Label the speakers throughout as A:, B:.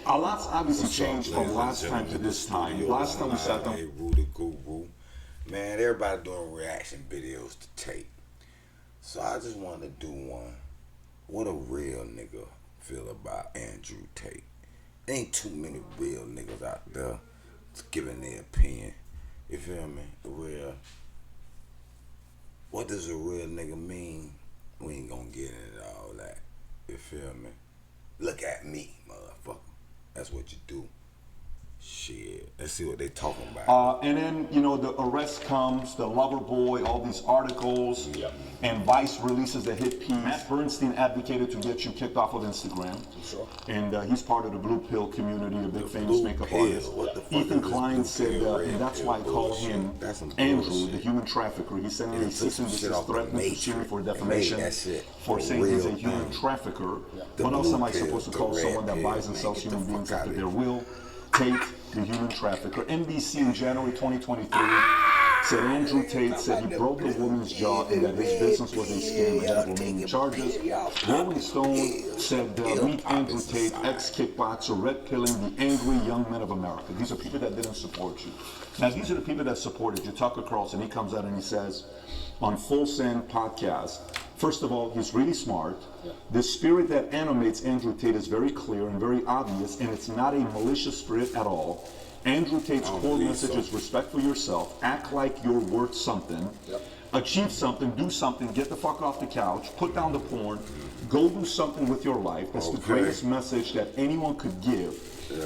A: A lot's obviously changed from last time to this time. Last time we sat down.
B: Hey, Rudy Guru. Man, everybody doing reaction videos to Tate. So I just wanted to do one. What a real nigga feel about Andrew Tate. Ain't too many real niggas out there giving their opinion. You feel me? What does a real nigga mean? We ain't gonna get into all that. You feel me? Look at me, motherfucker. That's what you do. Shit. Let's see what they talking about.
A: And then, you know, the arrest comes, the lover boy, all these articles, and Vice releases a hit piece. Matt Bernstein advocated to get you kicked off of Instagram.
C: Sure.
A: And he's part of the Blue Pill community, the big famous
B: Blue
A: makeup
B: Pill.
A: artist.
B: What the fuck
A: Ethan
B: is this
A: Klein
B: Blue
A: said,
B: Pill,
A: and that's
B: red
A: why I
B: pill
A: call
B: bullshit?
A: him
B: That's some
A: Andrew,
B: bullshit.
A: the human trafficker. He sent me a cease and desist threatening to sue me for defamation for
B: for
A: saying he's a
B: real
A: human
B: thing.
A: trafficker.
B: The
A: What else am I
B: blue pill,
A: supposed to
B: the
A: call
B: red
A: someone that
B: pill,
A: buys and
B: man,
A: sells
B: get the
A: human beings
B: fuck
A: after
B: outta
A: their
B: here.
A: will? Tate, the human trafficker. NBC in January 2023 said Andrew Tate said he broke a woman's jaw and that his business was a scam and had remaining charges. Rolling Stone said, meet Andrew Tate, ex-kickboxer, red pilling the angry young men of America. These are people that didn't support you. Now, these are the people that supported you. Tucker Carlson, he comes out and he says, on Full Send podcast, first of all, he's really smart. The spirit that animates Andrew Tate is very clear and very obvious, and it's not a malicious spirit at all. Andrew Tate's core message is respect for yourself, act like you're worth something, achieve something, do something, get the fuck off the couch, put down the porn, go do something with your life. That's the greatest message that anyone could give.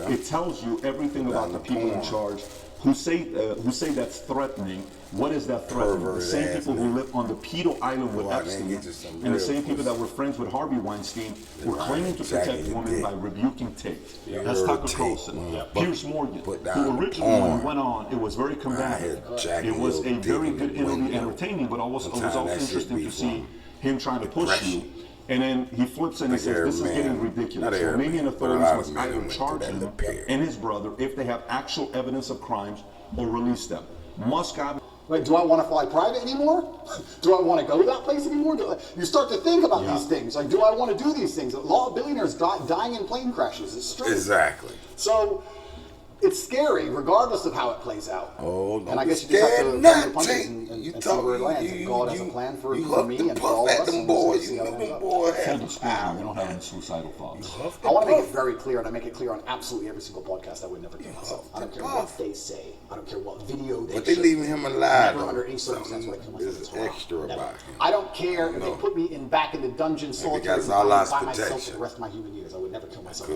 A: It tells you everything about the people in charge who say that's threatening. What is that threatening? The same people who live on the pedo island with Epstein and the same people that were friends with Harvey Weinstein were claiming to protect women by rebuking Tate. That's Tucker Carlson. Piers Morgan, who originally went on, it was very combative. It was a very good interview, entertaining, but it was also interesting to see him trying to push you. And then he flips and he says, this is getting ridiculous. Romanian authorities must either charge him and his brother if they have actual evidence of crimes or release them.
C: Like, do I want to fly private anymore? Do I want to go to that place anymore? You start to think about these things. Like, do I want to do these things? A lot of billionaires dying in plane crashes. It's strange.
B: Exactly.
C: So it's scary, regardless of how it plays out.
B: Oh, no.
C: And I guess you just have to come to punches and see where it lands. And God has a plan for me and for all of us.
B: Them boys, you know them boys.
A: Full disclosure, we don't have any suicidal thoughts.
C: I want to make it very clear, and I make it clear on absolutely every single podcast, I would never kill myself. I don't care what they say. I don't care what video they show.
B: But they leaving him alive.
C: Never under any circumstance would I kill myself.
B: There's extra about him.
C: I don't care if they put me back in the dungeon solitary by myself for the rest of my human years. I would never kill myself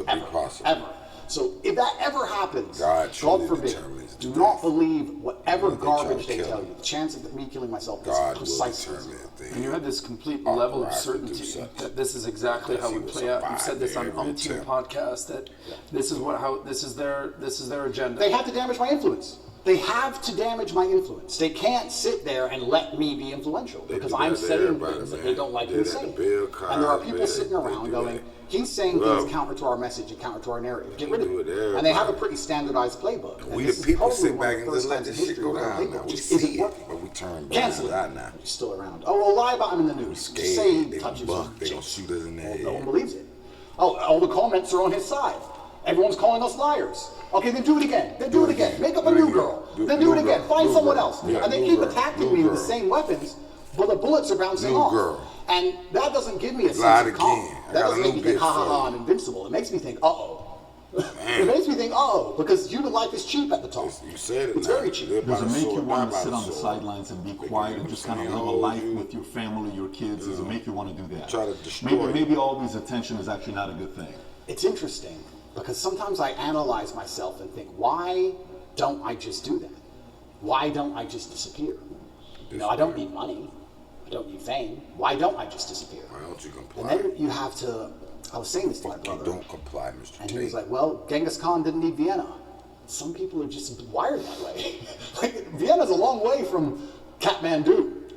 C: ever. So if that ever happens, God forbid, do not believe whatever garbage they tell you. The chance of me killing myself is precisely zero.
D: And you have this complete level of certainty that this is exactly how it would play out. You've said this on umpteen podcasts that this is their agenda.
C: They have to damage my influence. They have to damage my influence. They can't sit there and let me be influential because I'm saying things that they don't like me saying. And there are people sitting around going, he's saying things counter to our message and counter to our narrative. Get rid of it. And they have a pretty standardized playbook.
B: We the people sit back and just let this shit go down now. We see it, but we turn back out now.
C: He's still around. Oh, we'll lie about him in the news. Just say he touches you.
B: They gonna shoot us in the head.
C: No one believes it. Oh, all the comments are on his side. Everyone's calling us liars. Okay, then do it again. Then do it again. Make up a new girl. Then do it again. Find someone else. And they keep attacking me with the same weapens, but the bullets are bouncing off. And that doesn't give me a sense of calm. That doesn't make me think, ha ha ha, I'm invincible. It makes me think, uh-oh. It makes me think, uh-oh, because human life is cheap at the top.
B: You said it.
C: It's very cheap.
A: Does it make you want to sit on the sidelines and be quiet and just kind of live a life with your family, your kids? Does it make you want to do that?
B: Try to destroy
A: maybe all this attention is actually not a good thing.
C: It's interesting because sometimes I analyze myself and think, why don't I just do that? Why don't I just disappear? You know, I don't need money. I don't need fame. Why don't I just disappear?
B: Why don't you comply?
C: And then you have to, I was saying this to my brother.
B: Don't comply, Mr. Tate.
C: And he was like, well, Genghis Khan didn't need Vienna. Some people are just wired that way. Like, Vienna's a long way from Kathmandu.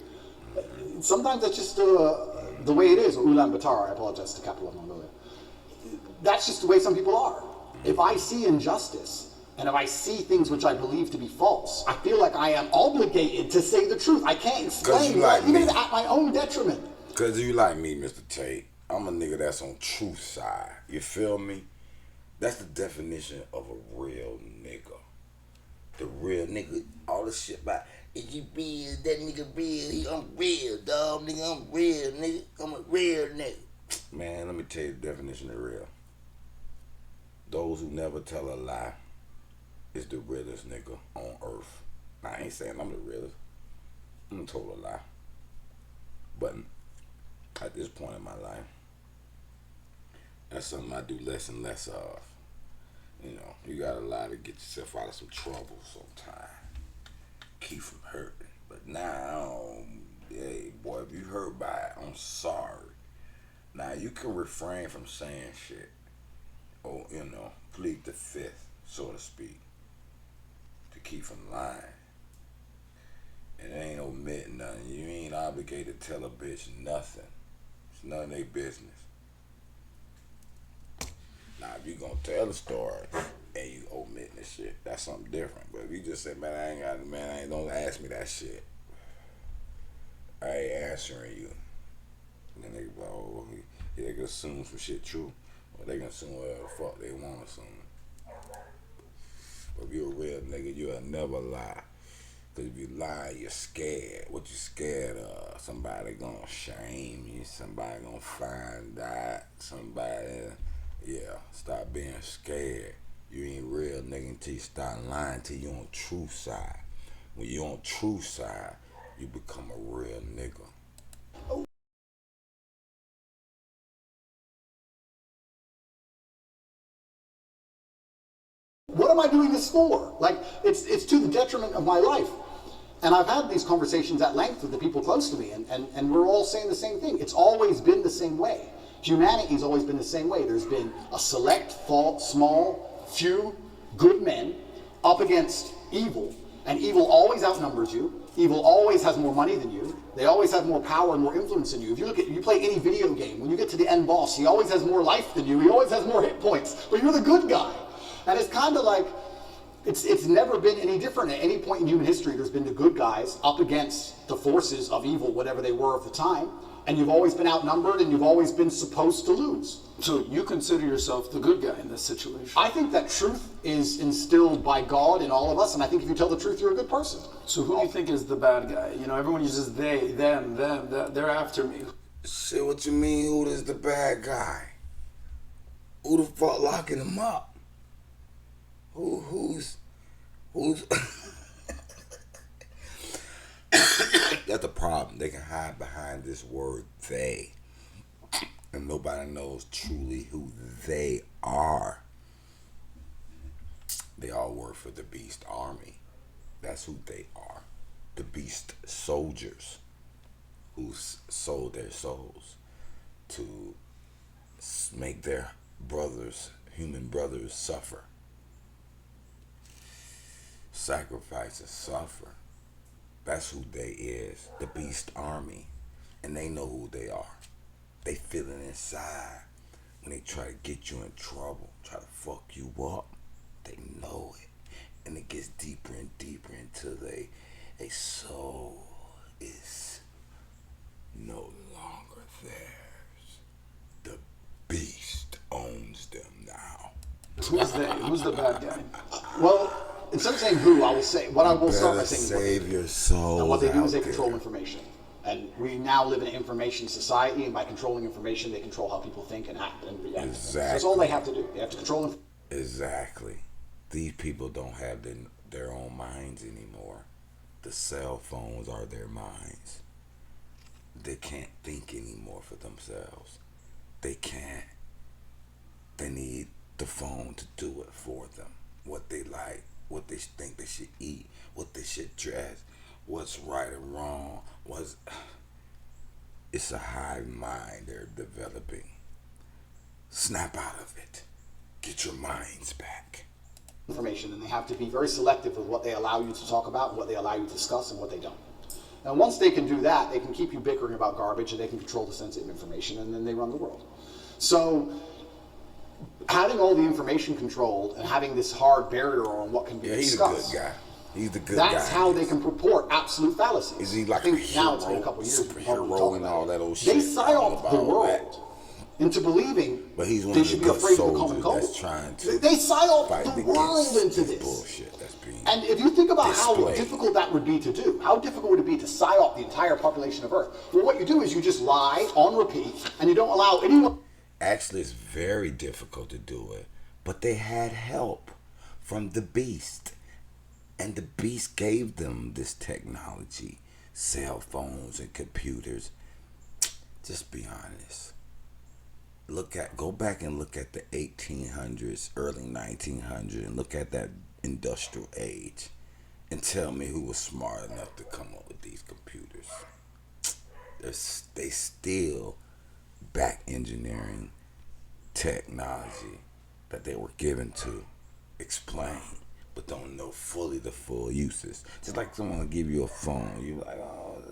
C: Sometimes that's just the way it is. Or Ulaanbaatar, I apologize, to capital of Mongolia. That's just the way some people are. If I see injustice, and if I see things which I believe to be false, I feel like I am obligated to say the truth. I can't explain it, even at my own detriment.
B: Because you like me, Mr. Tate. I'm a nigga that's on truth side. You feel me? That's the definition of a real nigga. The real nigga, all the shit about, is you real, that nigga real, I'm real, dog, nigga, I'm real, nigga, I'm a real nigga. Man, let me tell you the definition of real. Those who never tell a lie is the realest nigga on earth. Now, I ain't saying I'm the realest. I'm a total lie. But at this point in my life, that's something I do less and less of. You know, you gotta lie to get yourself out of some trouble sometimes. Keep from hurting. But now, hey, boy, if you hurt by it, I'm sorry. Now, you can refrain from saying shit. Or, you know, plead the fifth, so to speak. To keep from lying. And it ain't omitting nothing. You ain't obligated to tell a bitch nothing. It's none of their business. Now, if you gonna tell a story and you omitting the shit, that's something different. But if you just say, man, don't ask me that shit. I ain't answering you. And then they go, oh, they can assume some shit true. Or they can assume whatever the fuck they want to assume. But if you're a real nigga, you'll never lie. Because if you lie, you're scared. What you scared of? Somebody gonna shame you. Somebody gonna find out. Somebody... Yeah, stop being scared. You ain't real nigga until you start lying till you on truth side. When you on truth side, you become a real nigga.
C: What am I doing this for? Like, it's to the detriment of my life. And I've had these conversations at length with the people close to me, and we're all saying the same thing. It's always been the same way. Humanity's always been the same way. There's been a select, small, few good men up against evil, and evil always outnumbers you. Evil always has more money than you. They always have more power and more influence than you. If you play any video game, when you get to the end boss, he always has more life than you. He always has more hit points, but you're the good guy. And it's kind of like, it's never been any different. At any point in human history, there's been the good guys up against the forces of evil, whatever they were at the time. And you've always been outnumbered, and you've always been supposed to lose.
D: So you consider yourself the good guy in this situation? I
C: think that truth is instilled by God in all of us, and I think if you tell the truth, you're a good person.
D: So who do you think is the bad guy? You know, everyone uses they, them, they're after me.
B: Shit, what you mean, who is the bad guy? Who the fuck locking him up? Who's that's the problem. They can hide behind this word they, and nobody knows truly who they are. They all work for the Beast Army. That's who they are. The Beast Soldiers who sold their souls to make their brothers, human brothers, suffer. Sacrifice and suffer. That's who they is, the Beast Army. And they know who they are. They feel it inside. When they try to get you in trouble, try to fuck you up, they know it. And it gets deeper and deeper until they soul is no longer theirs. The Beast owns them now.
D: Who's they? Who's the bad guy?
C: Well, instead of saying who, I will say, what I will start by saying
B: save your soul.
C: And what they do is they control information. And we now live in an information society, and by controlling information, they control how people think and act and react.
B: Exactly.
C: That's all they have to do. They have to control information.
B: Exactly. These people don't have their own minds anymore. The cell phones are their minds. They can't think anymore for themselves. They can't. They need the phone to do it for them. What they like, what they think they should eat, what they should dress, what's right or wrong. It's a hive mind they're developing. Snap out of it. Get your minds back.
C: Information, and they have to be very selective with what they allow you to talk about, what they allow you to discuss, and what they don't. And once they can do that, they can keep you bickering about garbage, and they can control the sensitive information, and then they run the world. So having all the information controlled and having this hard barrier on what can be discussed.
B: He's a good guy. He's the good guy.
C: That's how they can purport absolute fallacies.
B: Is he like
C: I think
B: a hero,
C: now it's been a couple of years
B: superhero and all that old shit?
C: They psyop the world into believing
B: But he's one
C: they
B: of the
C: should be
B: good
C: afraid of the common
B: soldiers
C: cold.
B: that's trying to
C: They psyop
B: fight
C: the world into this.
B: bullshit that's being
C: And if you think about how
B: displayed.
C: difficult that would be to do, how difficult would it be to psyop the entire population of Earth? Well, what you do is you just lie on repeat, and you don't allow anyone.
B: Actually, it's very difficult to do it, but they had help from the beast, and the beast gave them this technology, cell phones and computers. Just be honest. Go back and look at the 1800s, early 1900s, and look at that industrial age, and tell me who was smart enough to come up with these computers. They still back engineering technology that they were given to explain, but don't know fully the full uses. Just like someone will give you a phone, you're like, oh,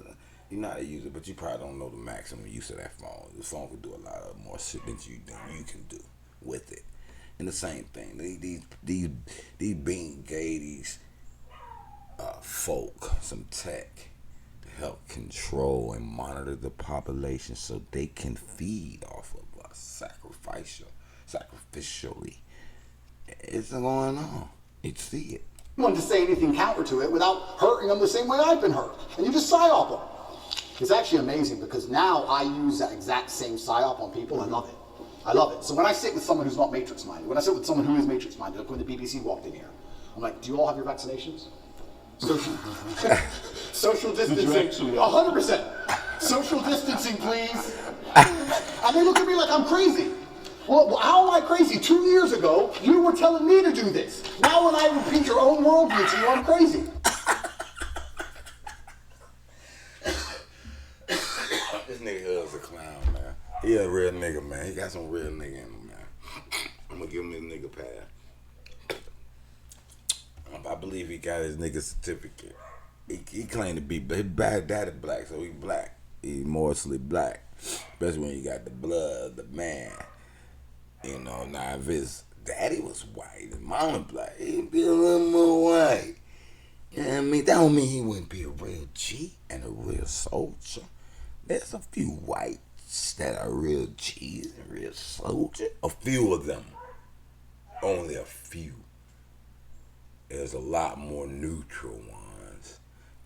B: you know how to use it, but you probably don't know the maximum use of that phone. The phone can do a lot of more shit than you can do with it. And the same thing, these being gay, these folk some tech to help control and monitor the population so they can feed off of us sacrificially. It's going on. You see it.
C: To say anything counter to it without hurting them the same way I've been hurt. And you just psyop them. It's actually amazing because now I use that exact same psyop on people. I love it. I love it. So when I sit with someone who's not matrix minded, when I sit with someone who is matrix minded, like when the BBC walked in here, I'm like, do you all have your vaccinations? Social distancing. 100%. Social distancing, please. And they look at me like I'm crazy. Well, how am I crazy? 2 years ago, you were telling me to do this. Now when I repeat your own worldview to you, I'm crazy.
B: This nigga is a clown, man. He a real nigga, man. He got some real nigga in him, man. I'm gonna give him this nigga pass. I believe he got his nigga certificate. He claimed to be, but his bad daddy black, so he black. He mostly black, especially when you got the blood of the man. You know, now if his daddy was white and mama black, he'd be a little more white. You know what I mean? That don't mean he wouldn't be a real G and a real soldier. There's a few whites that are real G's and real soldiers. A few of them. Only a few. There's a lot more neutral ones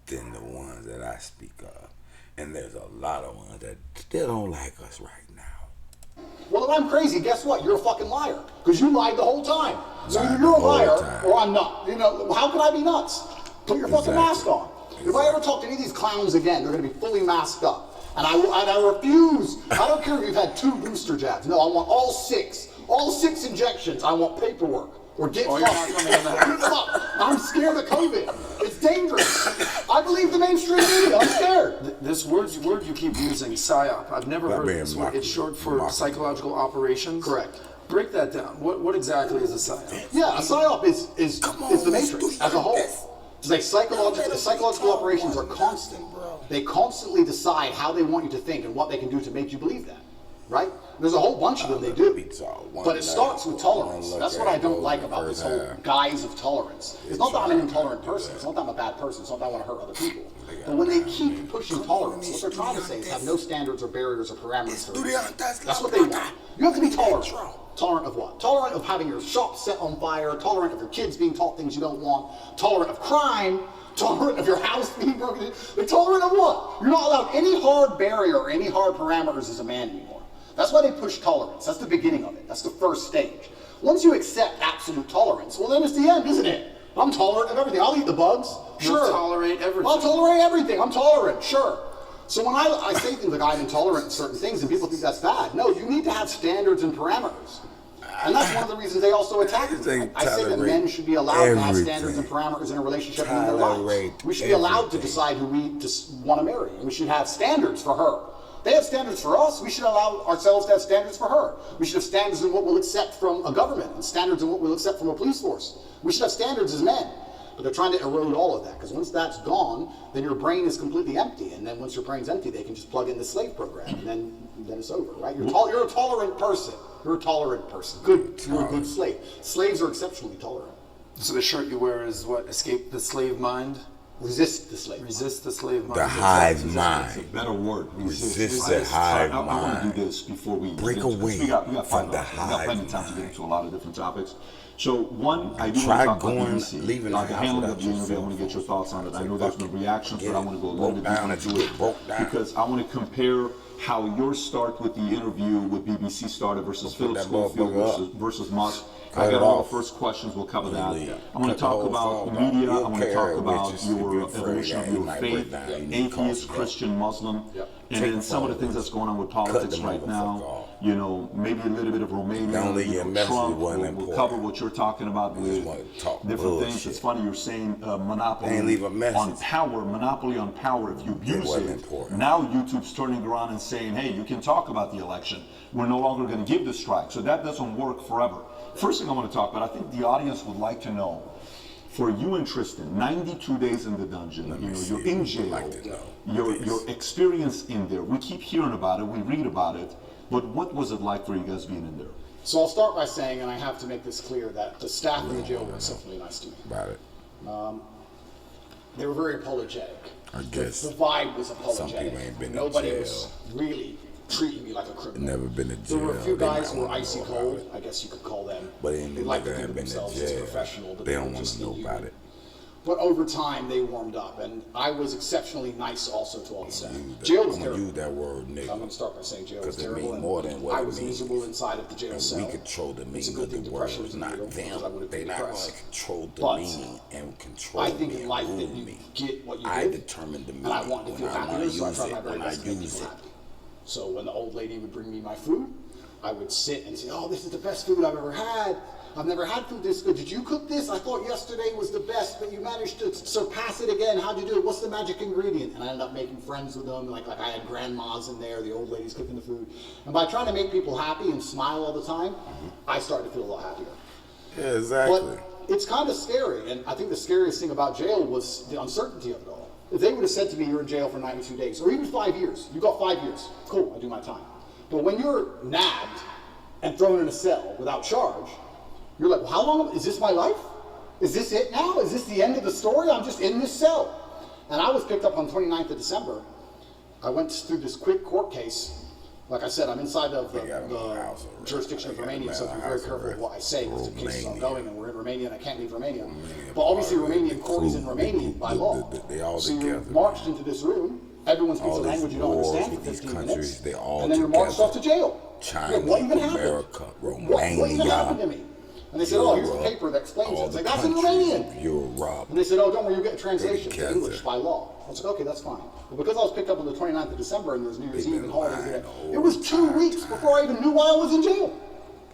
B: than the ones that I speak of. And there's a lot of ones that still don't like us right now.
C: Well, if I'm crazy, guess what? You're a fucking liar. Because you lied the whole time. So either you're a liar or I'm not. You know, how can I be nuts? Put your fucking mask on. If I ever talk to any of these clowns again, they're going to be fully masked up. And I refuse. I don't care if you've had 2 booster jabs. No, I want all 6. All 6 injections. I want paperwork. Or get fucked. I'm scared of COVID. It's dangerous. I believe the mainstream media. I'm scared.
D: This word you keep using, PSYOP. I've never heard this word. It's short for psychological operations.
C: Correct.
D: Break that down. What exactly is a PSYOP?
C: Yeah, a PSYOP is the matrix as a whole. It's like psychological operations are constant. They constantly decide how they want you to think and what they can do to make you believe that. Right? There's a whole bunch of them they do. But it starts with tolerance. That's what I don't like about this whole guise of tolerance. It's not that I'm an intolerant person. It's not that I'm a bad person. It's not that I want to hurt other people. But when they keep pushing tolerance, what they're trying to say is have no standards or barriers or parameters. That's what they want. You have to be tolerant. Tolerant of what? Tolerant of having your shop set on fire. Tolerant of your kids being taught things you don't want. Tolerant of crime. Tolerant of your house being broken into. They're tolerant of what? You're not allowed any hard barrier or any hard parameters as a man anymore. That's why they push tolerance. That's the beginning of it. That's the first stage. Once you accept absolute tolerance, well then it's the end, isn't it? I'm tolerant of everything. I'll eat the bugs. Sure.
D: You'll tolerate everything.
C: I'll tolerate everything. I'm tolerant. Sure. So when I say things like I'm intolerant of certain things and people think that's bad, no, you need to have standards and parameters. And that's one of the reasons they also attack me. I say that men should be allowed to have standards and parameters in a relationship in their lives. We should be allowed to decide who we just want to marry. And we should have standards for her. They have standards for us. We should allow ourselves to have standards for her. We should have standards in what we'll accept from a government and standards in what we'll accept from a police force. We should have standards as men. But they're trying to erode all of that because once that's gone, then your brain is completely empty. And then once your brain's empty, they can just plug in the slave program and then it's over, right? You're a tolerant person. You're a tolerant person. Good. You're a good slave. Slaves are exceptionally tolerant.
D: So the shirt you wear is what? Escape the slave mind?
C: resist the slave.
D: Resist the slave mind.
B: The hive
A: It's a
B: mind.
A: better word.
B: Resist the hive
A: I want to
B: mind.
A: do this before we
B: Break
A: get into this.
B: away
A: We got 5
B: from the
A: minutes. We got plenty of time to get
B: hive
A: into a lot of different topics. So one, I do
B: Try
A: want to talk
B: going,
A: about BBC.
B: leaving the
A: The
B: house
A: handling
B: without
A: of the interview. I
B: your
A: want to get your
B: cell
A: thoughts on it. I
B: phone.
A: know there's been reactions, but I want to go a little bit
B: Broke
A: deeper
B: down
A: into it
B: broke down.
A: because I want to compare how your start with the interview with BBC started versus Philip
B: that
A: Schofield
B: motherfucker
A: versus Musk.
B: Cut
A: I
B: it
A: got all
B: off.
A: the first questions. We'll cover that.
B: Leave.
A: I want
B: Cut
A: to talk
B: the whole
A: about
B: phone off.
A: media.
B: You
A: I
B: don't
A: want to
B: care
A: talk about
B: which is- if
A: your
B: you're afraid
A: evolution
B: that
A: of
B: you
A: your
B: might
A: faith,
B: break down, you need to call
A: atheist,
B: some
A: Christian, Muslim,
C: Yep.
A: and
B: Take
A: then
B: the
A: some of the
B: phone.
A: things that's going on with
B: Cut
A: politics
B: the
A: right
B: motherfucker
A: now.
B: off.
A: You know, maybe a little bit of Romania,
B: Don't leave your message
A: Trump.
B: wasn't
A: We'll
B: important.
A: cover what you're talking about
B: You just
A: with
B: wanna talk
A: different things.
B: bullshit.
A: It's funny you're saying monopoly
B: They ain't leave a message.
A: on power, monopoly on power. If you abuse
B: wasn't
A: it,
B: important.
A: now YouTube's turning around and saying, hey, you can talk about the election. We're no longer going to give the strike. So that doesn't work forever. First thing I want to talk about, I think the audience would like to know, for you and Tristan, 92 days in the dungeon, you know,
B: see
A: you're
B: if
A: in
B: you
A: jail,
B: would like to know
A: your
B: this.
A: experience in there. We keep hearing about it, we read about it, but what was it like for you guys being in there?
C: So I'll start by saying, and I have to make this clear, that the staff in the jail were exceptionally nice to me.
B: About it.
C: They were very apologetic.
B: I guess
C: The vibe was apologetic.
B: people ain't been in
C: Nobody
B: jail.
C: was really treating me like a criminal.
B: Never been to
C: There were a
B: jail.
C: few
B: They
C: guys
B: might
C: who were
B: wanna
C: icy
B: know about
C: cold,
B: it.
C: I guess you could call them.
B: But they ain't
C: They like to
B: never
C: think of
B: been to
C: themselves as
B: jail.
C: professional, but
B: They
C: were
B: don't want
C: just
B: to know
C: inhuman.
B: about it.
C: But over time, they warmed up, and I was exceptionally nice also to all the staff.
B: Use that-
C: Jail was
B: I'm gonna
C: terrible.
B: use that word,
C: I'm
B: nigga.
C: going to start by saying jail was
B: 'Cause it
C: terrible.
B: mean
C: and
B: more than what
C: I
B: it
C: was
B: means.
C: miserable inside of the jail
B: And
C: cell.
B: we control the
C: It's a
B: meaning
C: good
B: of
C: thing
B: the
C: depression
B: words,
C: was
B: not
C: real, because I
B: them.
C: would have
B: They
C: been
B: not going
C: depressed.
B: to control the
C: But
B: meaning and control
C: I think
B: me
C: in
B: and
C: life
B: rule
C: that you
B: me.
C: get what you
B: I
C: give,
B: determine the
C: and I
B: meaning
C: want to
B: when
C: feel
B: I want to
C: happiness, so I
B: use
C: try my
B: it,
C: very
B: when I
C: best to make
B: use
C: people
B: it.
C: happy. So when the old lady would bring me my food, I would sit and say, oh, this is the best food I've ever had. I've never had food this good. Did you cook this? I thought yesterday was the best, but you managed to surpass it again. How'd you do it? What's the magic ingredient? And I ended up making friends with them. Like I had grandmas in there, the old ladies cooking the food. And by trying to make people happy and smile all the time, I started to feel a lot happier.
B: Yeah, exactly.
C: But it's kind of scary, and I think the scariest thing about jail was the uncertainty of it all. If they would have said to me, you're in jail for 92 days, or even 5 years, you got 5 years, cool, I do my time. But when you're nabbed and thrown in a cell without charge, you're like, well, how long, is this my life? Is this it now? Is this the end of the story? I'm just in this cell. And I was picked up on 29th of December. I went through this quick court case. Like I said, I'm inside of the jurisdiction of Romania, so be very careful of what I say because the case is ongoing and we're in Romania and I can't leave Romania. But obviously Romanian court is in Romanian by law.
B: They all
C: So you're
B: together.
C: marched into this room, everyone speaks
B: All
C: a
B: these
C: language you don't
B: wars
C: understand for
B: with these
C: 15
B: countries,
C: minutes,
B: they all
C: and then you're marched
B: together.
C: off to jail.
B: China,
C: You're like, what even happened?
B: America,
C: What even
B: Romania,
C: happened to me? And they said, oh, here's the
B: Europe,
C: paper that explains it.
B: all
C: It's
B: the
C: like, that's in
B: countries
C: Romanian.
B: of Europe.
C: And they said, oh, don't worry, you'll get a translation to
B: together.
C: English by law. I was like, okay, that's fine. But because I was picked up on the 29th of December and there's New Year's
B: They've
C: Eve
B: been
C: and holidays,
B: lying the
C: it was
B: whole
C: 2
B: time.
C: weeks before I even knew why I was in jail.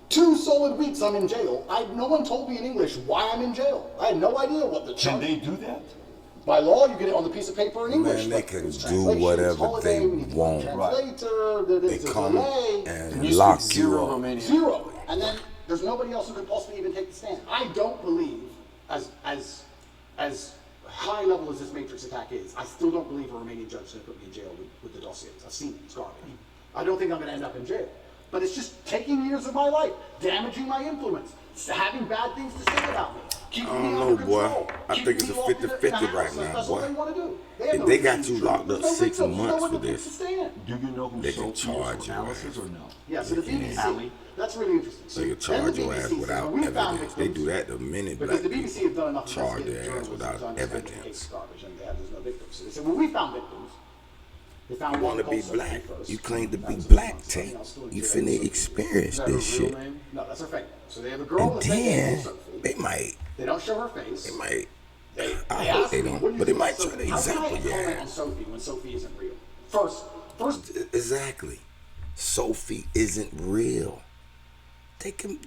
C: 2 solid weeks I'm in jail. No one told me in English why I'm in jail. I had no idea what the
A: Can
C: charge.
A: they do that?
C: By law, you get it on the piece of paper in English.
B: Man, they
C: but
B: can
C: it's
B: do
C: translation, it's
B: whatever
C: holiday,
B: they
C: we need to
B: want.
C: translator,
B: They
C: there's a
B: come
C: delay.
B: and
D: You
B: lock
D: speak
B: you
D: zero
B: up.
D: Romanian.
C: Zero. And then there's nobody else who could possibly even take the stand. I don't believe, as high level as this Matrix attack is, I still don't believe a Romanian judge is going to put me in jail with the dossiers. I've seen it. It's garbage. I don't think I'm going to end up in jail. But it's just taking years of my life, damaging my influence, having bad things to say about me, keeping
B: I
C: me
B: don't
C: under
B: know, boy.
C: control,
B: I
C: keeping
B: think it's
C: me
B: a
C: locked in
B: 50-50
C: house.
B: right now,
C: That's
B: boy.
C: what they want to do. They have
B: If
C: no
B: they got
C: reason
B: you
C: to.
B: locked up
C: There's no
B: 6
C: victims. There's
B: months
C: no one
B: for
C: to
B: this,
C: take the stand.
A: Do you know who
B: They can
A: Sophie is
B: charge
A: for
B: your
A: analysis
B: ass.
A: or no?
C: Yeah, so the BBC, that's really interesting. So
B: They can charge your ass without
C: we found
B: evidence. They
C: victims,
B: do that the minute
C: because
B: black
C: the BBC
B: people
C: have done enough
B: charge
C: investigative
B: their ass
C: journalism
B: without
C: to understand the
B: evidence.
C: case is garbage and there's no victims. So they said, well, we found victims. They found
B: You
C: one
B: want to be
C: called Sophie
B: black.
C: first.
B: You claim to
C: That
B: be
C: was
B: black,
C: 6 months.
B: Tate.
C: I was still in
B: You
C: jail.
B: finna
C: Sophie.
B: experience
D: Is that her
B: this
D: real
B: shit.
D: name?
C: No, that's her fake. So they have a girl
B: And
C: that's fake
B: then
C: named Sophie.
B: they might,
C: They don't show her face.
B: they might,
C: They
B: I hope
C: ask
B: they
C: me,
B: don't,
C: what do you
B: but they
C: think
B: might
C: of
B: try to
C: Sophie? How
B: example
C: can I
B: your
C: comment on
B: ass.
C: Sophie when Sophie isn't real? First,
B: Exactly. Sophie isn't real. They can.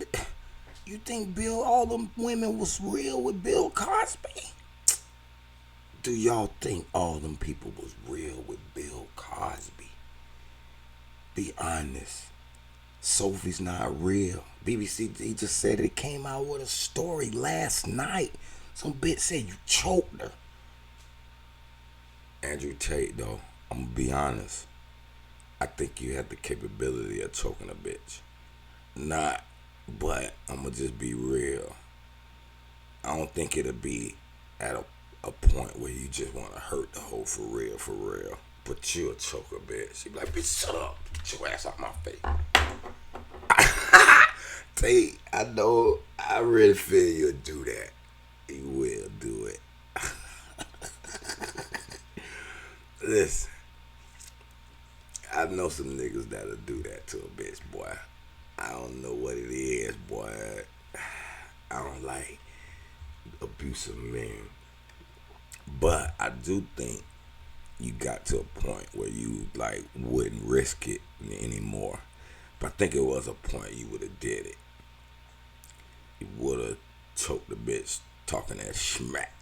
B: You think all them women was real with Bill Cosby? Do y'all think all them people was real with Bill Cosby? Be honest. Sophie's not real. BBC, he just said it came out with a story last night. Some bitch said you choked her. Andrew Tate, though, I'm gonna be honest. I think you have the capability of choking a bitch. Not, but I'm gonna just be real. I don't think it'll be at a point where you just want to hurt the hoe for real. But you a choker, bitch. She be like, bitch, shut up. Get your ass out my face. Tate, I know, I really feel you'll do that. You will do it. Listen, I know some niggas that'll do that to a bitch, boy. I don't know what it is, boy. I don't like abusive men. But I do think you got to a point where you like wouldn't risk it anymore. But I think it was a point you would have did it. You would have choked the bitch talking that smack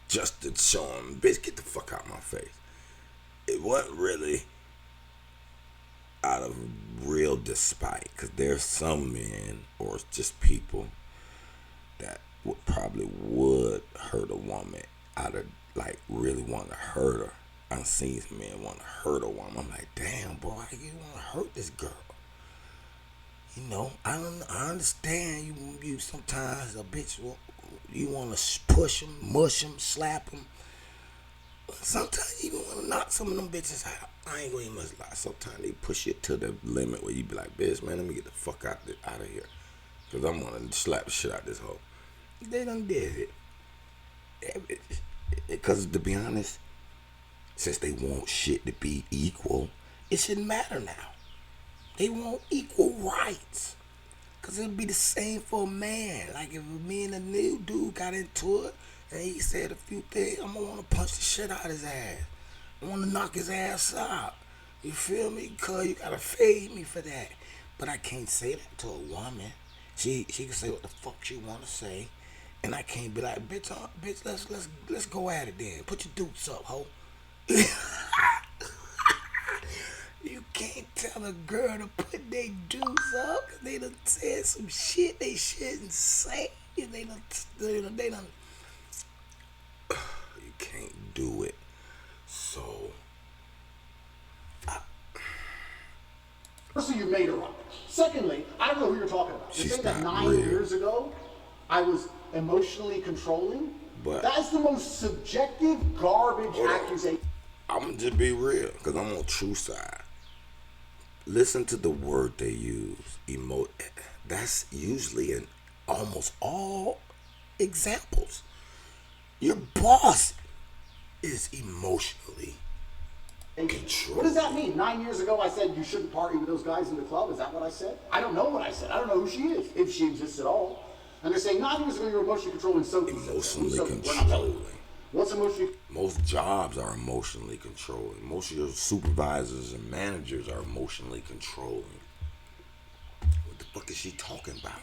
B: just to show him, bitch, get the fuck out my face. It wasn't really out of real despite, because there's some men or just people that probably would hurt a woman out of like really want to hurt her. I've seen some men want to hurt a woman. I'm like, damn, boy, why you want to hurt this girl? You know, I understand you sometimes a bitch, you want to push them, mush them, slap them. Sometimes you want to knock some of them bitches out. I ain't gonna even much lie. Sometimes they push you to the limit where you be like, bitch, man, let me get the fuck out of here. Because I'm gonna slap the shit out this hoe. They done did it. Because to be honest, since they want shit to be equal, it shouldn't matter now. They want equal rights. Because it'll be the same for a man. Like if me and a new dude got into it and he said a few things, I'm going to want to punch the shit out of his ass. I want to knock his ass out. You feel me? Because you got to fade me for that. But I can't say that to a woman. She can say what the fuck she want to say. And I can't be like, bitch, let's go at it then. Put your dukes up, ho. You can't tell a girl to put their dukes up because they done said some shit they shouldn't say. They done. You can't do it. So.
C: Firstly, you made her up. Secondly, I don't know who you're talking about. You're saying that 9 years ago, I was emotionally controlling?
B: But
C: that's the most subjective garbage accusation.
B: I'm gonna just be real, because I'm on true side. Listen to the word they use. That's usually in almost all examples. Your boss is emotionally controlled.
C: What does that mean? 9 years ago I said you shouldn't party with those guys in the club. Is that what I said? I don't know what I said. I don't know who she is, if she exists at all. And they're saying 9 years ago you're emotionally controlling
B: emotionally controlling.
C: What's emotionally?
B: Most jobs are emotionally controlling. Most of your supervisors and managers are emotionally controlling. What the fuck is she talking about?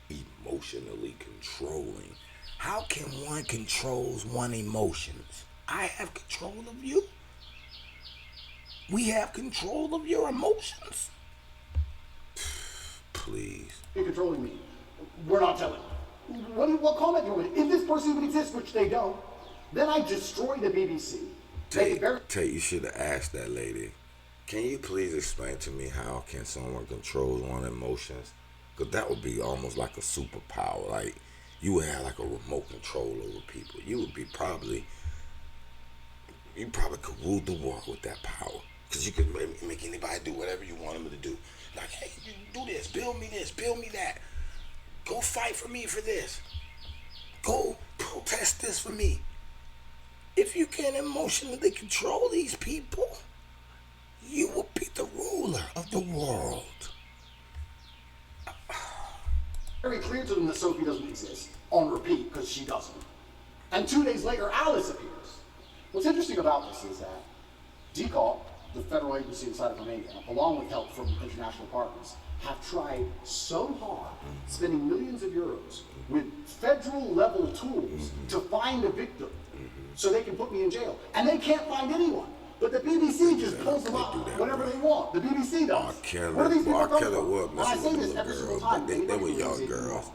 B: Emotionally controlling. How can one control one's emotions? I have control of you. We have control of your emotions. Please.
C: You're controlling me. We're not telling you. What comment do you want? If this person even exists, which they don't, then I destroy the BBC.
B: Tate, you should have asked that lady. Can you please explain to me how can someone control one's emotions? Because that would be almost like a superpower. Like you would have like a remote control over people. You probably could rule the world with that power. Because you could make anybody do whatever you want them to do. Like, hey, do this, build me that. Go fight for me for this. Go protest this for me. If you can emotionally control these people, you will be the ruler of the world.
C: Very clear to them that Sophie doesn't exist, on repeat, because she doesn't. And 2 days later, Alice appears. What's interesting about this is that DCOP, the federal agency inside of Romania, along with help from international partners, have tried so hard, spending millions of euros with federal level tools to find a victim so they can put me in jail. And they can't find anyone. But the BBC just pulls them up whenever they want. The BBC does. Where do these people come from? And I say this every single time.
B: They were young girls.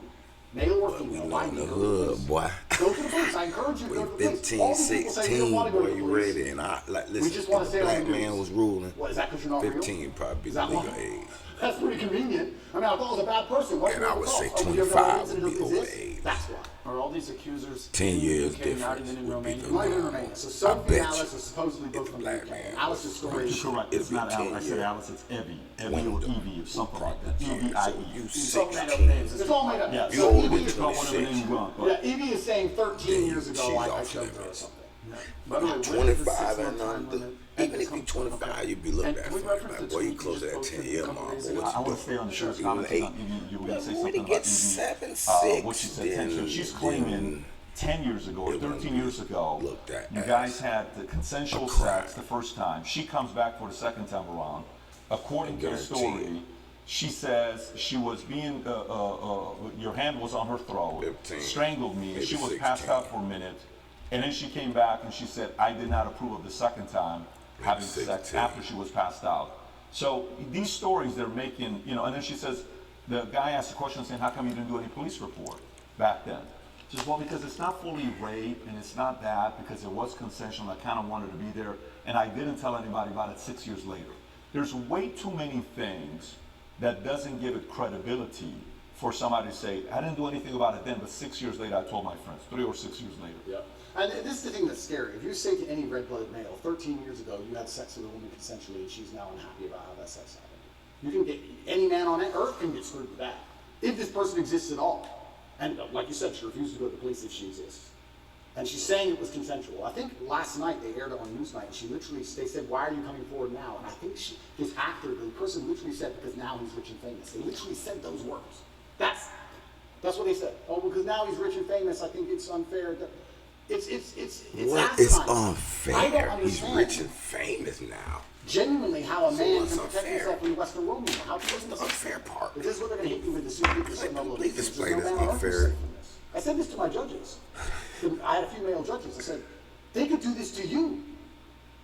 C: Male or female.
B: We know in the hood, boy.
C: Go to the police. I encourage you to go to the police.
B: 15, 16, boy, you ready? And I, like, listen,
C: just want to
B: if
C: say
B: a black man was ruling,
C: what, is that because you're not
B: 15
C: real?
B: probably be the legal age.
C: That's pretty convenient. I mean, I thought it was a bad person.
B: And I would say 25 would be over age.
C: That's why.
D: Are all these accusers
B: 10
D: in the
B: years
D: UK, not
B: difference
D: even in
B: would be
D: Romania?
B: the
C: Not even
B: law.
C: Romania. So
B: I
C: Sophie and
B: bet
C: Alice
B: you
C: are supposedly both
B: if
C: from
B: a
C: the
B: black
C: UK.
B: man
C: Alice's story is
A: Correct. It's not Alice. I said Alice. It's Evie. Evie or Evie or something like that. E-V-I-E.
B: You
C: It's all made up
B: 16.
C: names. It's all made up.
A: Yeah.
C: So
B: older
C: Evie
B: than
C: is,
A: Call one of the names wrong.
C: yeah, Evie is saying 13 years ago
B: She's
C: I
B: off
C: choked her or
B: limits.
C: something.
D: By the way, when is the
B: 25
D: 6-month
B: and
D: time
B: under.
D: limit?
B: Even if you're 25, you'd be looked
D: And
B: at
D: can we
B: funny.
D: reference
B: Like,
D: the
B: boy, you
D: tweet
B: close to
D: just
B: that
D: posted
B: 10-year
D: a couple
B: mark.
D: days
B: But
D: ago?
B: what
A: I
B: you
A: want to
B: doing?
A: stay on the sheriff's
B: You
A: comments.
B: late.
A: You were going to say
B: When
A: something
B: it
A: about
B: gets
A: Evie.
B: 7, 6,
A: What she said, 10 years. She's claiming 10 years ago or
B: it wouldn't
A: 13
B: be
A: years ago,
B: looked at
A: you
B: as
A: guys had the consensual
B: a crime.
A: sex the first time. She comes back for the second time around. According to the
B: guarantee
A: story,
B: you.
A: she says she was being, your hand was on her throat,
B: 15,
A: strangled me, and
B: maybe
A: she was
B: 16.
A: passed out for a minute. And then she came back and she said, I did not approve of the second time having sex
B: 16.
A: after she was passed out. So these stories they're making, and then she says, the guy asked a question saying, how come you didn't do any police report back then? She says, well, because it's not fully rape and it's not that, because it was consensual and I kind of wanted to be there and I didn't tell anybody about it 6 years later. There's way too many things that doesn't give it credibility for somebody to say, I didn't do anything about it then, but 6 years later I told my friends, 3 or 6 years later.
C: Yeah. And this is the thing that's scary. If you say to any red-blooded male, 13 years ago you had sex with a woman consensually and she's now unhappy about how that sex happened, you can get, any man on earth can get screwed with that. If this person exists at all. And like you said, she refused to go to the police if she exists. And she's saying it was consensual. I think last night they aired it on Newsnight and she literally, they said, why are you coming forward now? And I think this actor, the person literally said, because now he's rich and famous. They literally said those words. That's what they said. Oh, because now he's rich and famous, I think it's unfair. It's
B: What is
C: asinine. I
B: unfair?
C: don't
B: He's
C: understand
B: rich and famous now.
C: genuinely how a
B: So
C: man
B: what's
C: can protect
B: unfair?
C: himself in Western world media. How
B: What's the unfair part?
C: Is this what they're going to hit you with the super level of
B: Please
C: ignorance?
B: explain
C: There's
B: this
C: no man on earth
B: unfair.
C: who's safe from this. I said this to my judges. I had a few male judges. I said, they could do this to you.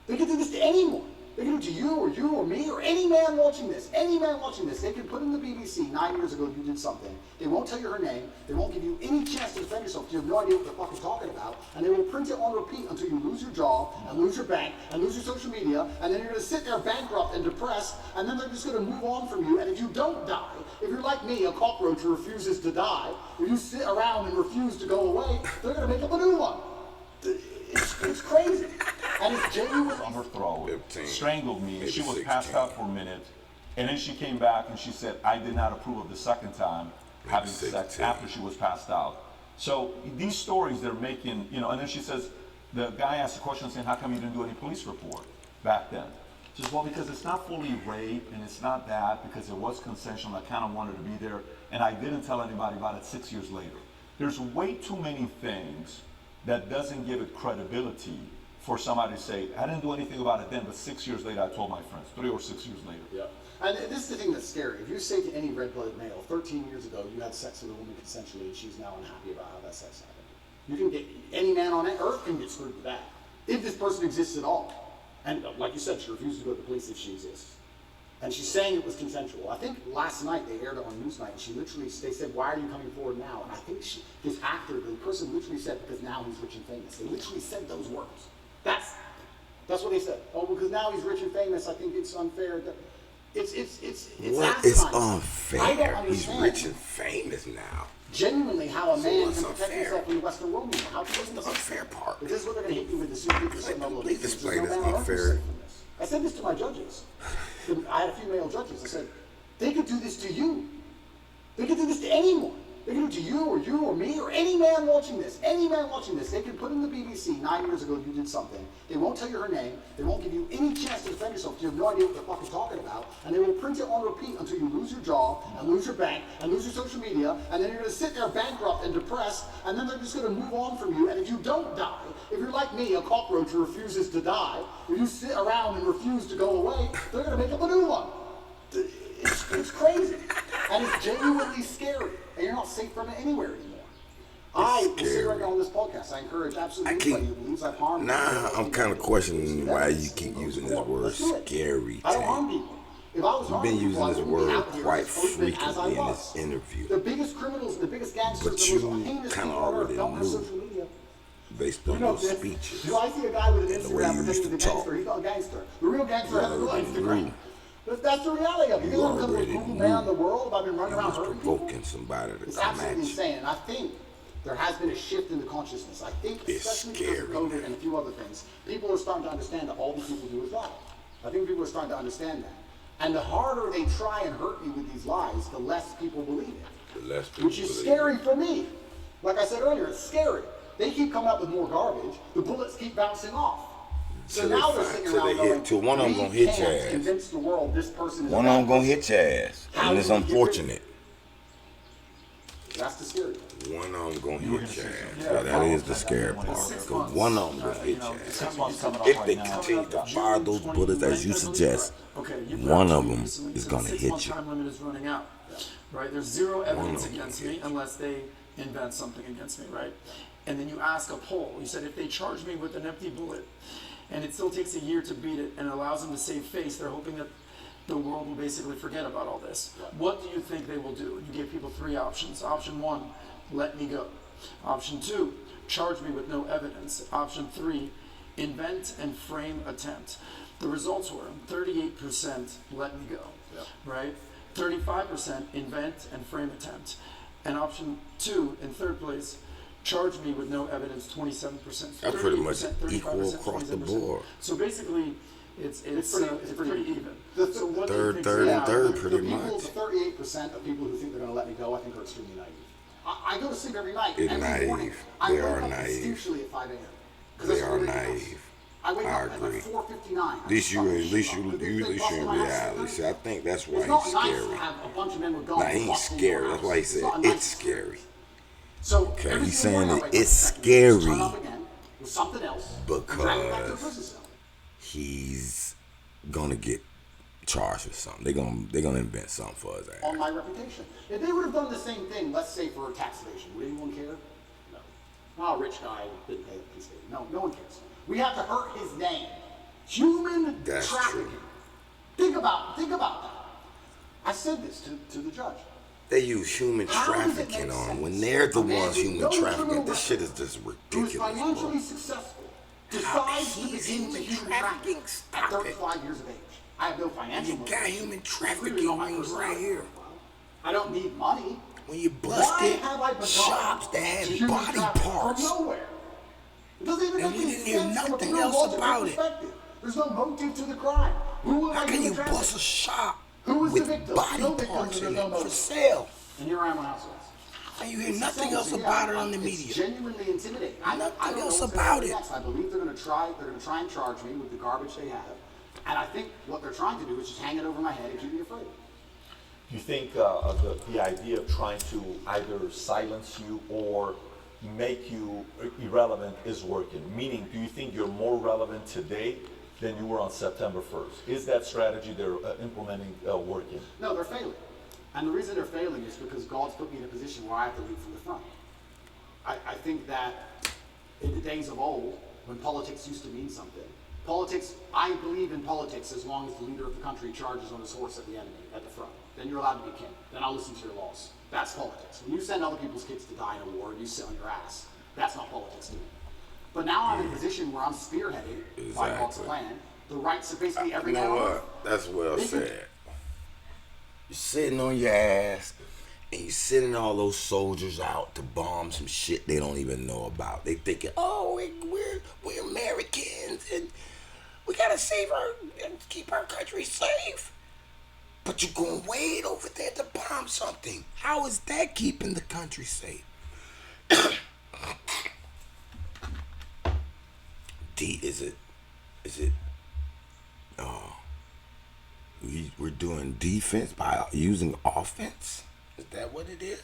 C: They could do this to anyone. They could do it to you or me or any man watching this. Any man watching this. They could put in the BBC 9 years ago you did something. They won't tell you her name. They won't give you any chance to defend yourself. You have no idea what the fuck you're talking about. And they will print it on repeat until you lose your job and lose your bank and lose your social media. And then you're going to sit there bankrupt and depressed. And then they're just going to move on from you. And if you don't die, if you're like me, a cockroach who refuses to die, if you sit around and refuse to go away, they're going to make up a new one. It's crazy. And it's genuinely
A: On her throat,
B: 15,
A: strangled me, and
B: maybe
A: she was
B: 16.
A: passed out for a minute. And then she came back and she said, I did not approve of the second time having sex
B: 16.
A: after she was passed out. So these stories they're making, and then she says, the guy asked a question saying, how come you didn't do any police report back then? She says, well, because it's not fully rape and it's not that, because it was consensual and I kind of wanted to be there and I didn't tell anybody about it 6 years later. There's way too many things that doesn't give it credibility for somebody to say, I didn't do anything about it then, but 6 years later I told my friends, 3 or 6 years later.
C: Yeah. And this is the thing that's scary. If you say to any red-blooded male, 13 years ago you had sex with a woman consensually and she's now unhappy about how that sex happened, you can get, any man on earth can get screwed with that. If this person exists at all. And like you said, she refused to go to the police if she exists. And she's saying it was consensual. I think last night they aired it on Newsnight and she literally, they said, why are you coming forward now? And I think this actor, the person literally said, because now he's rich and famous. They literally said those words. That's what they said. Oh, because now he's rich and famous, I think it's unfair. It's
B: What is
C: asinine. I
B: unfair?
C: don't
B: He's
C: understand
B: rich and famous now.
C: genuinely how a
B: So
C: man
B: what's
C: can protect
B: unfair?
C: himself in Western world media. How
B: What's the unfair part?
C: Is this what they're going to hit you with the super level of
B: Please
C: ignorance?
B: explain
C: There's
B: this
C: no man on earth who's
B: unfair.
C: safe from this. I said this to my judges. I had a few male judges. I said, they could do this to you. They could do this to anyone. They could do it to you or me or any man watching this. Any man watching this. They could put in the BBC 9 years ago you did something. They won't tell you her name. They won't give you any chance to defend yourself. You have no idea what the fuck you're talking about. And they will print it on repeat until you lose your job and lose your bank and lose your social media. And then you're going to sit there bankrupt and depressed. And then they're just going to move on from you. And if you don't die, if you're like me, a cockroach who refuses to die, if you sit around and refuse to go away, they're going to make up a new one. It's crazy. And it's genuinely scary. And you're not safe from it anywhere anymore. I will sit right now on this podcast. I encourage absolutely anybody who believes I've harmed
B: Nah,
C: people.
B: I'm kind of questioning why you keep using this word
C: Let's do it.
B: scary,
C: I don't
B: Tate.
C: harm people. If I was
B: You've been
C: harming people,
B: using
C: I
B: this
C: wouldn't be
B: word
C: out here
B: quite
C: as open as I
B: frequently in
C: was.
B: this interview.
C: The biggest criminals, the biggest gangsters,
B: But
C: the most
B: you
C: heinous
B: kinda
C: people on earth
B: already
C: don't have
B: knew.
C: social media.
B: Based
C: You
B: on
C: know,
B: your speeches.
C: do I see a guy with an
B: and the way
C: Instagram
B: you
C: pretending
B: used
C: to be a
B: to talk.
C: gangster? He's not a gangster. The real gangster has a real
B: already
C: Instagram.
B: knew.
C: That's the reality of it. You
B: You
C: know, the
B: already
C: Google
B: knew
C: man in the world. I've been running
B: You
C: around
B: was
C: hurting people.
B: provoking somebody to
C: It's
B: come
C: absolutely
B: at you.
C: insane. And I think there has been a shift in the consciousness. I think, especially because of COVID and a few other things, people are starting to understand that all these people do is lie. I think people are starting to understand that. And the harder they try and hurt me with these lies, the less people believe it.
B: The less people
C: which is scary for me. Like I said earlier, it's scary. They keep coming up with more garbage. The bullets keep bouncing off. So now they're sitting around going,
B: one of them gonna hit your ass.
C: Convince the world this person is
B: one of them gonna hit your ass. And it's unfortunate.
C: That's the scary part.
B: One of them gonna hit your ass. Yeah, that is the scary part. Because one of them gonna hit your ass. If they continue to fire those bullets as you suggest, one of them is gonna hit you.
D: Time limit is running out. Right? There's zero evidence against me unless they invent something against me, right? And then you ask a poll. You said if they charge me with an empty bullet and it still takes a year to beat it and allows them to save face, they're hoping that the world will basically forget about all this. What do you think they will do? You gave people 3 options. Option 1, let me go. Option 2, charge me with no evidence. Option 3, invent and frame attempt. The results were 38% let me go, right? 35% invent and frame attempt. And option 2, in third place, charge me with no evidence, 27%.
B: That's pretty much equal across the board.
D: So basically, it's pretty even.
C: So
D: what
B: third,
D: do you think
B: third, pretty much.
C: The 38% of people who think they're going to let me go, I think are extremely naive. I go to sleep every night.
B: It's
C: every
B: naive.
C: morning.
B: They
C: I
B: are
C: wake up
B: naive.
C: instinctually at 5 a.m.
B: They are naive.
C: I wake
B: I
C: up at
B: agree.
C: like 4:59.
B: At least you in reality. See, I think that's why he's scary. Nah, he ain't scary. That's why he said it's scary.
C: So
B: Okay, he's saying that it's scary
C: because
B: because he's gonna get charged with something. They're gonna invent something for his ass.
C: on my reputation. If they would have done the same thing, let's say for tax evasion, would anyone care? No. Oh, rich guy didn't pay the state. No, no one cares. We have to hurt his name. Human
B: That's
C: trafficking.
B: true.
C: Think about that. I said this to the judge.
B: They use human
C: How does it
B: trafficking
C: make
B: on
C: sense?
B: when they're the
C: A man
B: ones
C: with
B: human
C: no
B: trafficking.
C: criminal
B: This shit is just
C: who is
B: ridiculous,
C: financially
B: bro.
C: successful decides to
B: he's
C: begin to
B: human
C: human
B: trafficking?
C: traffic
B: Stop
C: at
B: it.
C: 35 years of age. I have no financial
B: You got
C: motivation.
B: human
C: Clearly
B: trafficking
C: not my
B: rings right
C: personality
B: here.
C: profile. I don't need money.
B: When you
C: Why
B: busted
C: have I begun
B: shops that
C: to
B: had
C: human
B: body
C: traffic
B: parts.
C: from nowhere? It doesn't even
B: And
C: make
B: we
C: any
B: didn't hear
C: sense from a
B: nothing
C: pure
B: else
C: logical
B: about it.
C: perspective. There's no motive to the crime. Who am
B: How
C: I
B: can you
C: human
B: bust a
C: trafficking?
B: shop
C: Who is the
B: with
C: victim?
B: body
C: No victims
B: parts
C: and
B: in
C: there's
B: it
C: no
B: for
C: motive.
B: sale?
C: And here I am on house arrest.
B: And you hear
C: It's
B: nothing
C: insane.
B: else
C: So,
B: about it
C: yeah,
B: on the
C: it's
B: media.
C: genuinely intimidating. I
B: Nothing
C: don't know
B: else
C: what's
B: about
C: gonna happen
B: it.
C: next. I believe they're going to try and charge me with the garbage they have. And I think what they're trying to do is just hang it over my head and keep me afraid.
A: Do you think the idea of trying to either silence you or make you irrelevant is working? Meaning, do you think you're more relevant today than you were on September 1st? Is that strategy they're implementing working?
C: No, they're failing. And the reason they're failing is because God's put me in a position where I have to lead from the front. I think that in the days of old, when politics used to mean something, I believe in politics as long as the leader of the country charges on his horse at the enemy, at the front. Then you're allowed to be king. Then I'll listen to your laws. That's politics. When you send other people's kids to die in a war and you sit on your ass, that's not politics to me. But now I'm in a position where I'm spearheading by God's plan the rights of basically every
B: You
C: man
B: know
C: on
B: what?
C: earth.
B: That's well said. You're sitting on your ass and you're sending all those soldiers out to bomb some shit they don't even know about. They thinking, oh, we're Americans and we gotta save keep our country safe. But you're going way over there to bomb something. How is that keeping the country safe? We're doing defense by using offense? Is that what it is?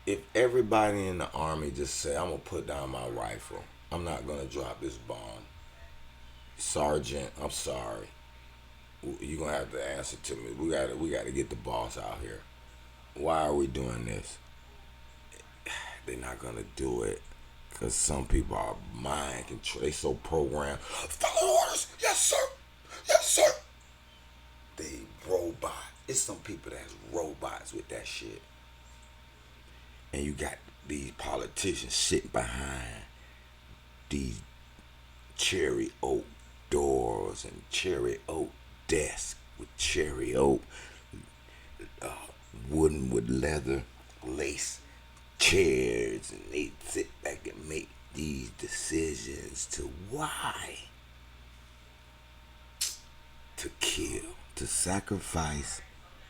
B: If everybody in the army just say, I'm gonna put down my rifle, I'm not gonna drop this bomb. Sergeant, I'm sorry. You're gonna have to answer to me. We gotta get the boss out here. Why are we doing this? They're not gonna do it because some people are mind control. They so programmed. Follow orders. Yes, sir. Yes, sir. They robot. It's some people that's robots with that shit. And you got these politicians sitting behind these cherry oak doors and cherry oak desks with cherry oak, wooden with leather, lace chairs and they sit back and make these decisions to why? To kill, to sacrifice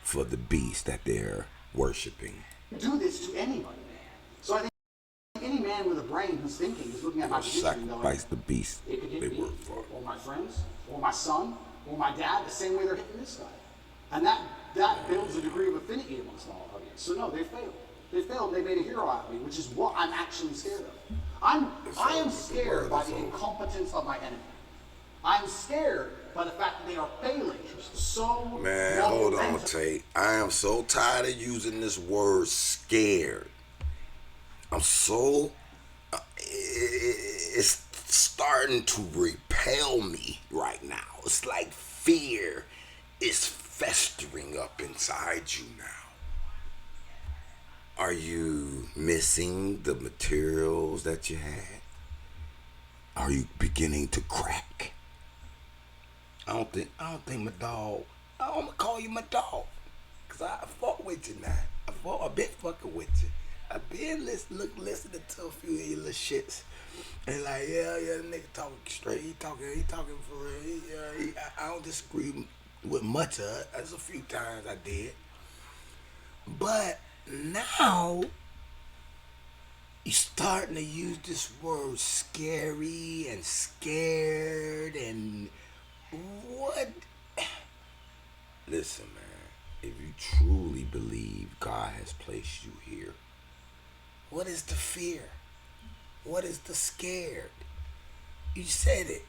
B: for the beast that they're worshiping.
C: Do this to anybody. So I think any man with a brain who's thinking is looking at my position and going,
B: Sacrifice the beast
C: it could hit
B: they
C: me,
B: work for.
C: or my friends, or my son, or my dad, the same way they're hitting this guy. And that builds a degree of affinity amongst the audience. So no, they failed. They failed. They made a hero out of me, which is what I'm actually scared of. I am scared by the incompetence of my enemy. I'm scared by the fact that they are failing so
B: Man, hold on, Tate. I am so tired of using this word scared. I'm so... it's starting to repel me right now. It's like fear is festering up inside you now. Are you missing the materials that you had? Are you beginning to crack? I don't think my dog, I'm gonna call you my dog. Cause I fought with you now. I've been fucking with you. I've been listening to a few of your little shits. And like, yeah, the nigga talking straight. He talking for real. I don't disagree with much of it. There's a few times I did. But now, you're starting to use this word scary and scared and what? Listen, man, if you truly believe God has placed you here, what is the fear? What is the scared? You said it.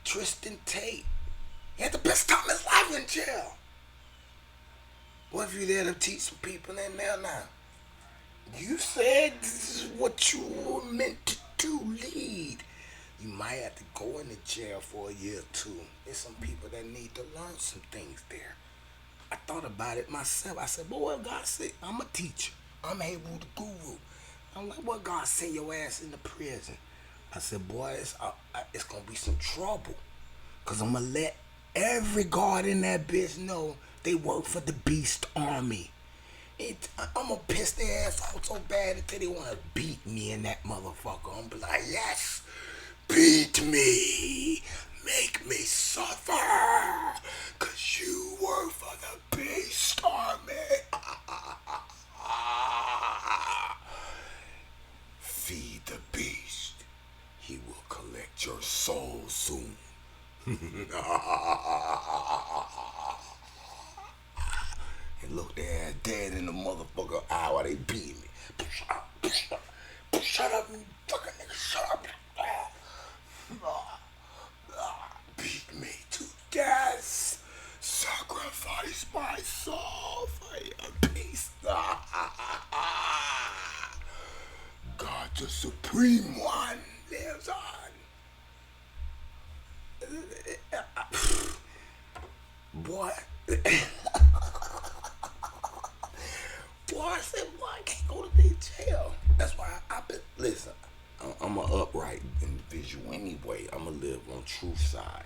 B: Tristan Tate. He had the best time of his life in jail. What if you there to teach some people in there now? You said this is what you were meant to do, lead. You might have to go into jail for a year or two. There's some people that need to learn some things there. I thought about it myself. I said, boy, God said, I'm a teacher. I'm able to guru. I'm like, well, God send your ass into prison. I said, boy, it's going to be some trouble. Because I'm going to let every guard in that bitch know they work for the Beast Army. I'm going to piss their ass off so bad until they want to beat me in that motherfucker. I'm going to be like, yes, beat me. Make me suffer. Because you work for the Beast Army. Feed the beast. He will collect your soul soon. And look, they're dead in the motherfucker eye while they beat me. Shut up, you fucking nigga, shut up. Beat me to death. Sacrifice my soul for your peace. God, the Supreme One, lives on. Boy. Boy, I said, boy, I can't go to the jail. That's why I've been, listen, I'm an upright individual anyway. I'm going to live on truth side.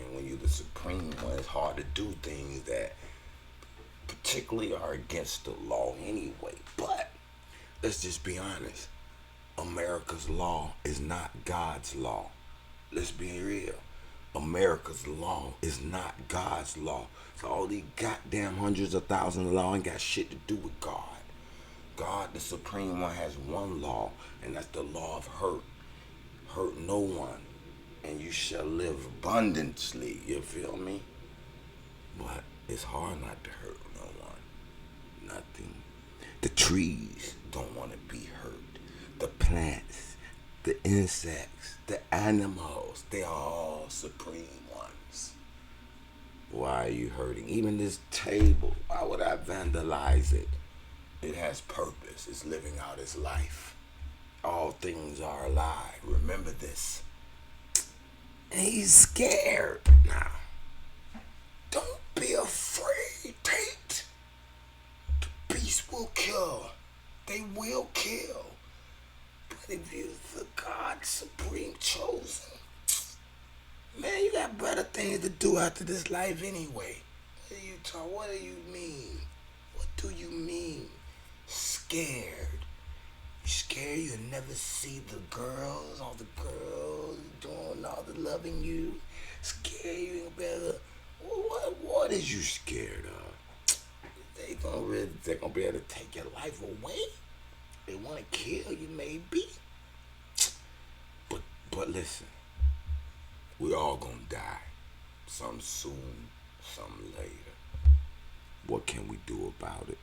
B: And when you're the Supreme One, it's hard to do things that particularly are against the law anyway. But let's just be honest. America's law is not God's law. Let's be real. America's law is not God's law. So all these goddamn hundreds of thousands of law ain't got shit to do with God. God, the Supreme One, has one law, and that's the law of hurt. Hurt no one, and you shall live abundantly. You feel me? But it's hard not to hurt no one. Nothing. The trees don't want to be hurt. The plants, the insects, the animals, they are all supreme ones. Why are you hurting? Even this table, why would I vandalize it? It has purpose. It's living out its life. All things are alive. Remember this. And he's scared now. Don't be afraid, Tate. The beast will kill. They will kill. But if you're the God Supreme Chosen, man, you got better things to do after this life anyway. What do you mean? What do you mean? scared. You scared you'll never see the girls, all the girls doing all the loving you. Scared you ain't better. What is you scared of? They're gonna be able to take your life away. They wanna kill you, maybe. But listen, we all gonna die. Some soon, some later. What can we do about it?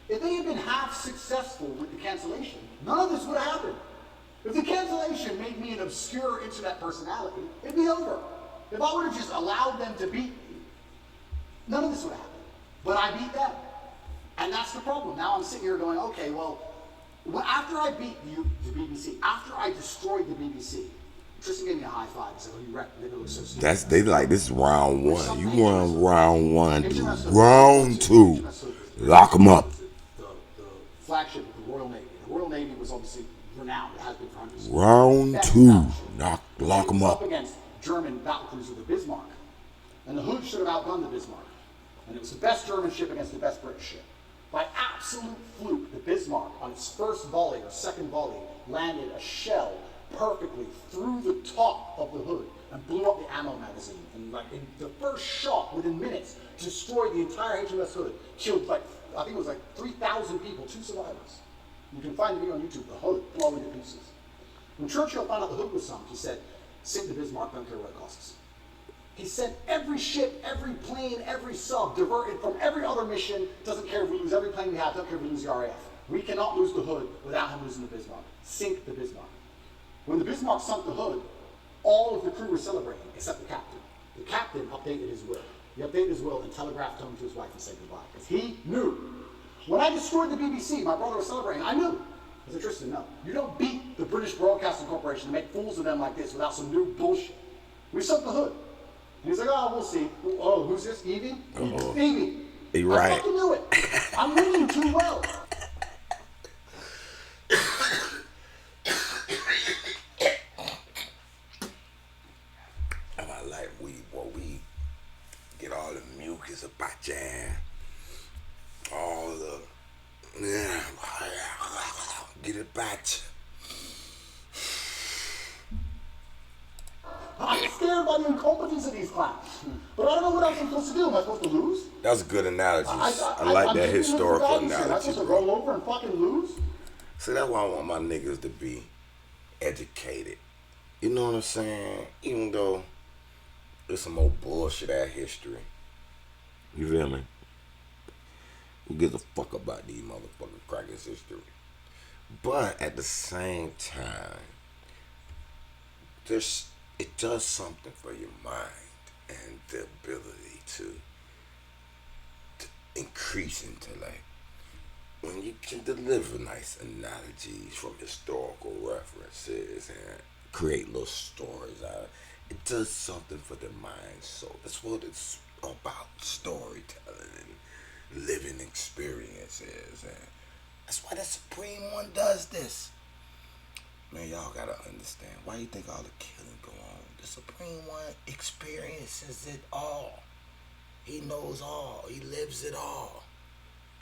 C: If they had been half successful with the cancellation, none of this would have happened. If the cancellation made me an obscure internet personality, it'd be over. If I would have just allowed them to beat me, none of this would happen. But I beat them. And that's the problem. Now I'm sitting here going, okay, well, after I beat the BBC, after I destroyed the BBC, Tristan gave me a high five and said, oh, you wrecked it. It looks so stupid.
B: They like, this is round one. You won round one, dude. Round two. Lock them up.
C: The flagship of the Royal Navy. The Royal Navy was obviously renowned. It has been for hundreds of years.
B: Round two. Lock them up.
C: Up against German battlecruiser, the Bismarck. And the Hood should have outgunned the Bismarck. And it was the best German ship against the best British ship. By absolute fluke, the Bismarck, on its first volley or second volley, landed a shell perfectly through the top of the Hood and blew up the ammo magazine. And like in the first shot, within minutes, destroyed the entire HMS Hood. Killed like, I think it was like 3,000 people, 2 survivors. You can find the video on YouTube, the Hood blowing to pieces. When Churchill found out the Hood was sunk, he said, sink the Bismarck, don't care what it costs. He sent every ship, every plane, every sub diverted from every other mission. Doesn't care if we lose every plane we have, don't care if we lose the RAF. We cannot lose the Hood without him losing the Bismarck. Sink the Bismarck. When the Bismarck sunk the Hood, all of the crew were celebrating, except the captain. The captain updated his will. He updated his will and telegraphed home to his wife and said goodbye. Because he knew. When I destroyed the BBC, my brother was celebrating, I knew. I said, Tristan, no. You don't beat the British Broadcasting Corporation and make fools of them like this without some new bullshit. We sunk the Hood. And he's like, oh, we'll see. Oh, who's this? Evie? Evie.
B: He right.
C: I fucking knew it. I'm winning too well.
B: I like weed, boy. We get all the mucus about your ass. All the, get it back.
C: I'm scared by the incompetence of these clowns. But I don't know what else I'm supposed to do. Am I supposed to lose?
B: That's a good analogy. I like
C: I'm
B: that
C: giving you
B: historical
C: guidance here. Am I
B: analogy,
C: supposed to
B: bro.
C: roll over and fucking lose?
B: See, that's why I want my niggas to be educated. You know what I'm saying? Even though there's some old bullshit ass history. You feel me? Who gives a fuck about these motherfucking crackers' history? But at the same time, it does something for your mind and the ability to increase intellect. When you can deliver nice analogies from historical references and create little stories out of it, it does something for the mind. So that's what it's about, storytelling and living experiences. And that's why the Supreme One does this. Man, y'all gotta understand. Why you think all the killing go on? The Supreme One experiences it all. He knows all. He lives it all.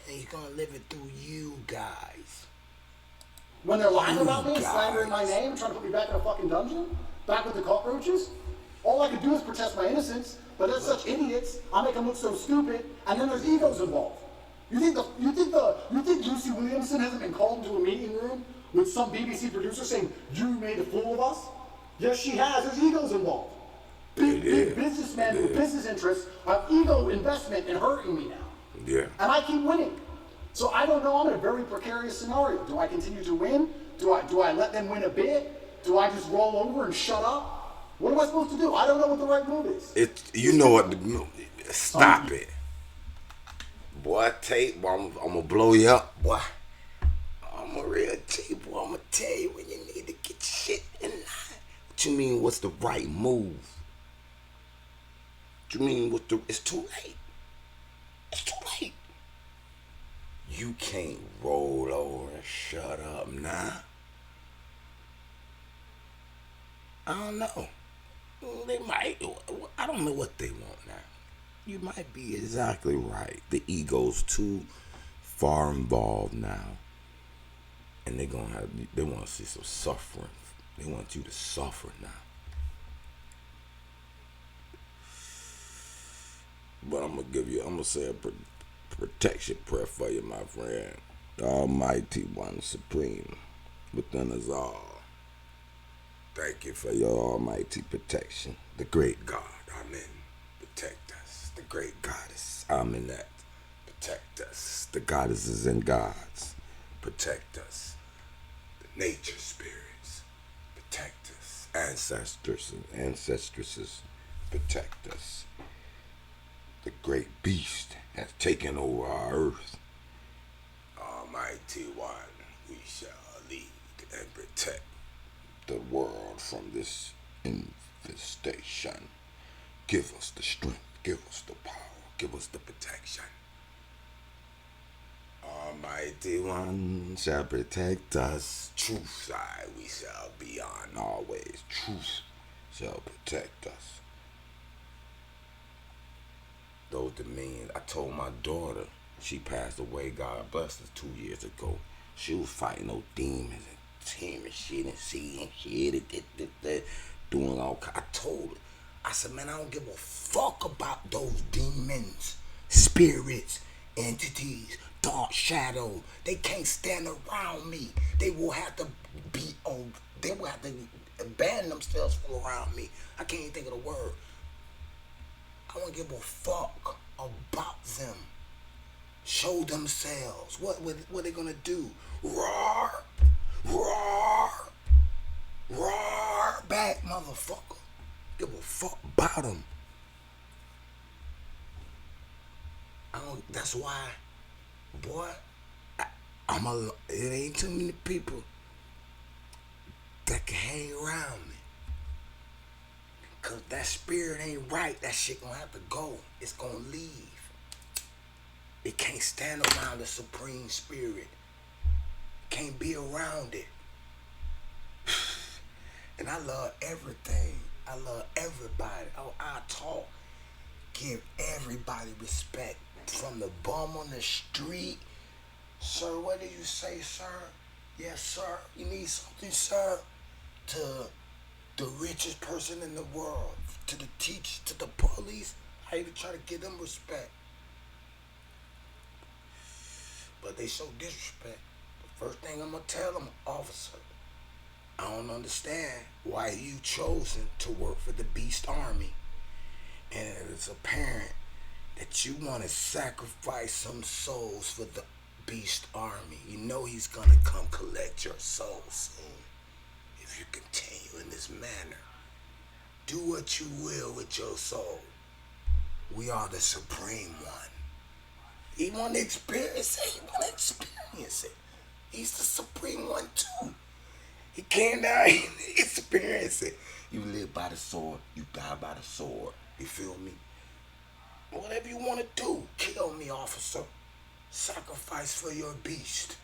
B: And he's gonna live it through you guys.
C: When they're lying about me, slandering my name, trying to put me back in a fucking dungeon, back with the cockroaches, all I can do is protest my innocence. But they're such idiots. I make them look so stupid, and then there's egos involved. You think Lucy Williamson hasn't been called into a meeting room with some BBC producer saying you made a fool of us? Yes, she has. There's egos involved. Big businessmen with business interests have ego investment in hurting me now.
B: Yeah.
C: And I keep winning. So I don't know. I'm in a very precarious scenario. Do I continue to win? Do I let them win a bit? Do I just roll over and shut up? What am I supposed to do? I don't know what the right move is.
B: You know what the move is. Stop it. Boy, Tate, boy, I'm gonna blow you up, boy. I'm a real T, boy. I'm gonna tell you when you need to get shit in line. What you mean, what's the right move? What you mean, it's too late. It's too late. You can't roll over and shut up now. I don't know. They might. I don't know what they want now. You might be exactly right. The ego's too far involved now, and they want to see some suffering. They want you to suffer now. But I'm gonna say a protection prayer for you, my friend. The Almighty One Supreme within us all. Thank you for your almighty protection. The great God, Amen. Protect us. The great Goddess, Amenet. Protect us. The goddesses and gods. Protect us. The nature spirits. Protect us. Ancestors and ancestresses. Protect us. The great beast has taken over our earth. Almighty One, we shall lead and protect the world from this infestation. Give us the strength, give us the power, give us the protection. Almighty One shall protect us. Truth side we shall be on always. Truth shall protect us. Those dominions, I told my daughter, she passed away, God bless her, 2 years ago. She was fighting those demons and team and shit and seeing shit, doing all kinds. I told her, I said, man, I don't give a fuck about those demons, spirits, entities, dark shadows. They can't stand around me. They will have to abandon themselves from around me. I can't even think of the word. I don't give a fuck about them. Show themselves. What they gonna do? Roar, roar, roar back, motherfucker. Give a fuck about them. That's why, boy, it ain't too many people that can hang around me. Cause that spirit ain't right. That shit gonna have to go. It's gonna leave. It can't stand around the supreme spirit. Can't be around it. And I love everything. I love everybody. I talk. Give everybody respect. From the bum on the street. Sir, what did you say, sir? Yes, sir. You need something, sir? To the richest person in the world. To the teacher, to the police. I even try to give them respect. But they show disrespect. The first thing I'm gonna tell them, officer, I don't understand why you chosen to work for the Beast Army. And it's apparent that you want to sacrifice some souls for the Beast Army. You know he's gonna come collect your soul soon. If you continue in this manner, do what you will with your soul. We are the Supreme One. He want to experience it. He want to experience it. He's the Supreme One too. He came down. He experienced it. You live by the sword. You die by the sword. You feel me? Whatever you want to do, kill me, officer. Sacrifice for your beast.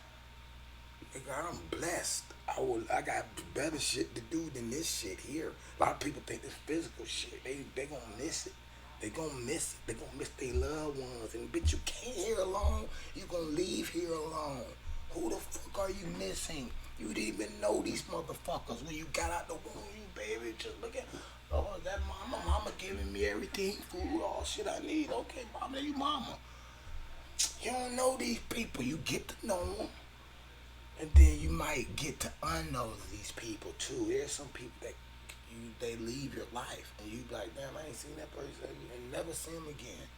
B: Nigga, I'm blessed. I got better shit to do than this shit here. A lot of people think this physical shit. They gonna miss it. They gonna miss it. They gonna miss their loved ones. And bitch, you came here alone. You gonna leave here alone. Who the fuck are you missing? You didn't even know these motherfuckers when you got out the womb. You baby, just look at, oh, that mama giving me everything, food, all shit I need. Okay, mama, you mama. You don't know these people. You get to know them. And then you might get to unknow these people too. There's some people that they leave your life and you be like, damn, I ain't seen that person and never see him again.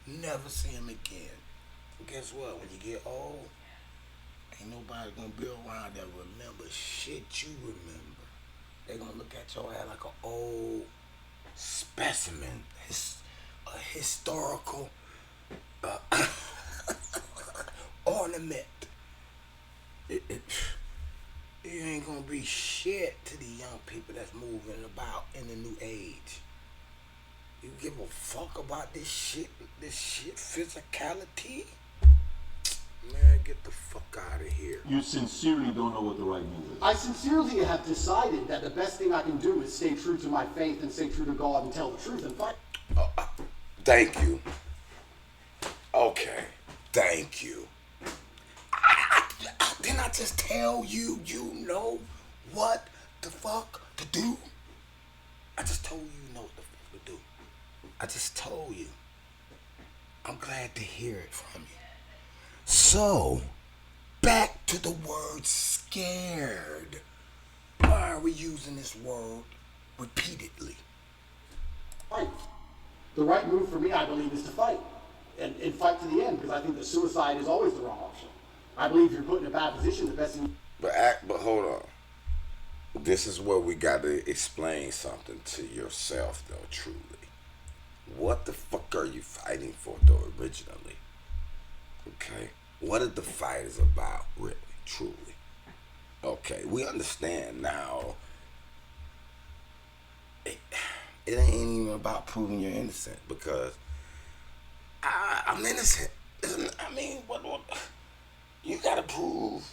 B: Never see him again. And guess what? When you get old, ain't nobody gonna be around that remember shit you remember. They gonna look at your ass like an old specimen, a historical ornament. It ain't gonna be shit to the young people that's moving about in the new age. You give a fuck about this shit physicality? Man, get the fuck out of here.
A: You sincerely don't know what the right move is.
C: I sincerely have decided that the best thing I can do is stay true to my faith and stay true to God and tell the truth and fight.
B: Thank you. Okay, thank you. Didn't I just tell you, you know what the fuck to do? I just told you know what the fuck to do. I just told you. I'm glad to hear it from you. So, back to the word scared. Why are we using this word repeatedly?
C: Fight. The right move for me, I believe, is to fight. And fight to the end, because I think that suicide is always the wrong option. I believe if you're put in a bad position, the best thing...
B: But hold on. This is where we got to explain something to yourself, though, truly. What the fuck are you fighting for, though, originally? Okay? What is the fight is about, really, truly? Okay, we understand now. It ain't even about proving you're innocent, because I'm innocent. I mean, what? You gotta prove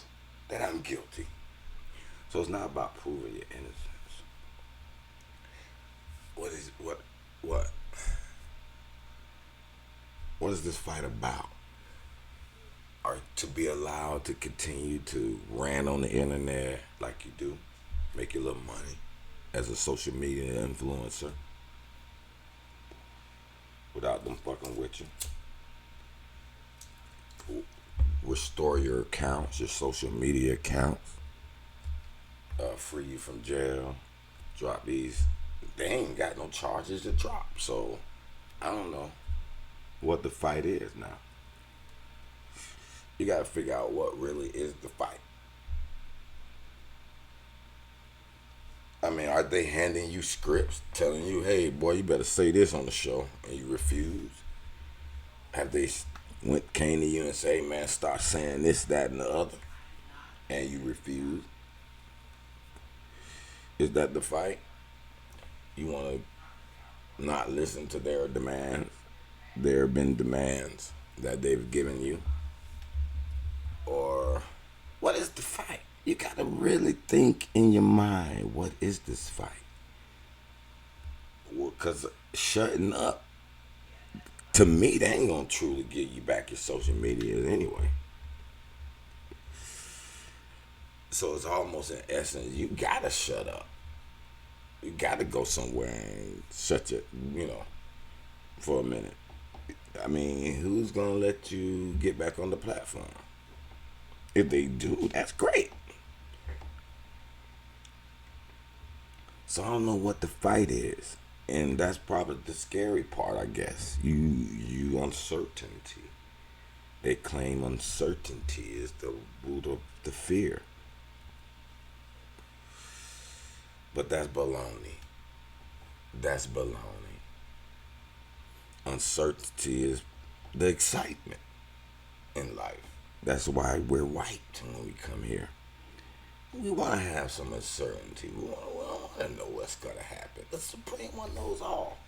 B: that I'm guilty. So it's not about proving your innocence. What is this fight about? Or to be allowed to continue to rant on the internet like you do, make your little money as a social media influencer without them fucking with you. Restore your accounts, your social media accounts. Free you from jail. Drop these. They ain't got no charges to drop. So, I don't know what the fight is now. You gotta figure out what really is the fight. I mean, are they handing you scripts telling you, hey, boy, you better say this on the show, and you refuse? Have they came to you and say, man, start saying this, that, and the other, and you refuse? Is that the fight? You want to not listen to their demands? There have been demands that they've given you. Or what is the fight? You got to really think in your mind, what is this fight? Well, because shutting up, to me, they ain't going to truly give you back your social media anyway. So it's almost in essence, you got to shut up. You got to go somewhere and shut your, for a minute. I mean, who's going to let you get back on the platform? If they do, that's great. So I don't know what the fight is. And that's probably the scary part, I guess. You uncertainty. They claim uncertainty is the root of the fear. But that's baloney. That's baloney. Uncertainty is the excitement in life. That's why we're wiped when we come here. We want to have some uncertainty. We want to know what's going to happen. The Supreme One knows all.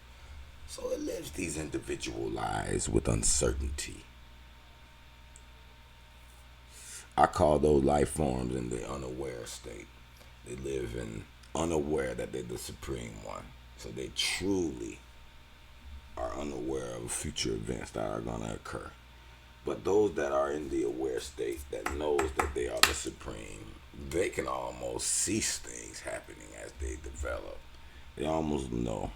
B: So it lives these individual lives with uncertainty. I call those life forms in the unaware state. They live in unaware that they're the Supreme One. So they truly are unaware of future events that are going to occur. But those that are in the aware state that knows that they are the Supreme, they can almost see things happening as they develop. They almost know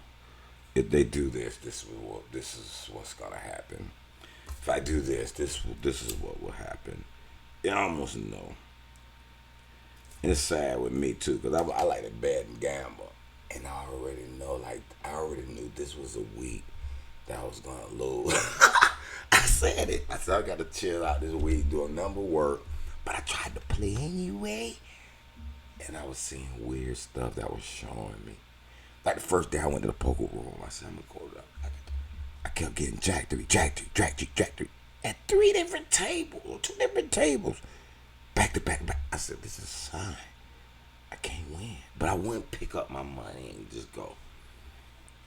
B: if they do this, this is what's gonna happen. If I do this is what will happen. They almost know. And it's sad with me too, because I like to bet and gamble, and I already know. I already knew this was a week that I was gonna lose. I said it. I said I got to chill out this week, do a number of work. But I tried to play anyway. And I was seeing weird stuff that was showing me. Like the first day I went to the poker room, I said, I'm going to go up. I kept getting jack 3. At 3 different tables, or 2 different tables. Back to back. I said, this is a sign. I can't win. But I wouldn't pick up my money and just go.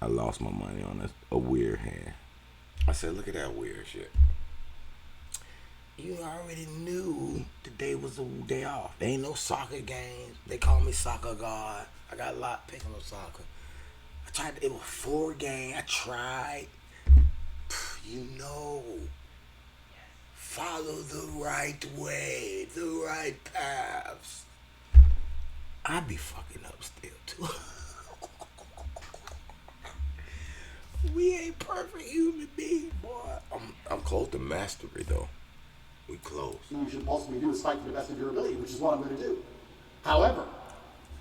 B: I lost my money on a weird hand. I said, look at that weird shit. You already knew today was a day off. There ain't no soccer games. They call me soccer god. I got a lot picking on soccer. I tried, it was 4 games. I tried. You know. follow the right way, the right paths. I be fucking up still too. We ain't perfect human beings, boy. I'm close to mastery though. We close.
C: What you should possibly do is fight to the best of your ability, which is what I'm going to do. However,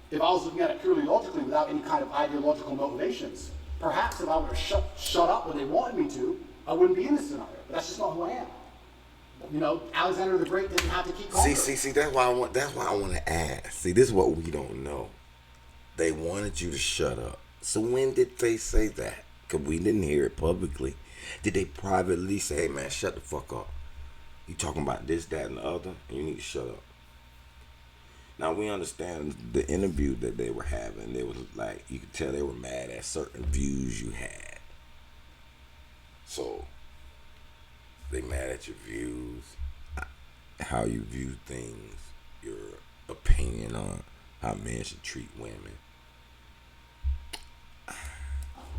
C: if I was looking at it purely logically without any kind of ideological motivations, perhaps if I would have shut up when they wanted me to, I wouldn't be in this scenario. But that's just not who I am. You know, Alexander the Great didn't have to keep conquering.
B: See, that's why I want to ask. See, this is what we don't know. They wanted you to shut up. So when did they say that? Because we didn't hear it publicly. Did they privately say, hey man, shut the fuck up? You talking about this, that, and the other, and you need to shut up. Now we understand the interview that they were having. They was like, you could tell they were mad at certain views you had. So they mad at your views, how you view things, your opinion on how men should treat women.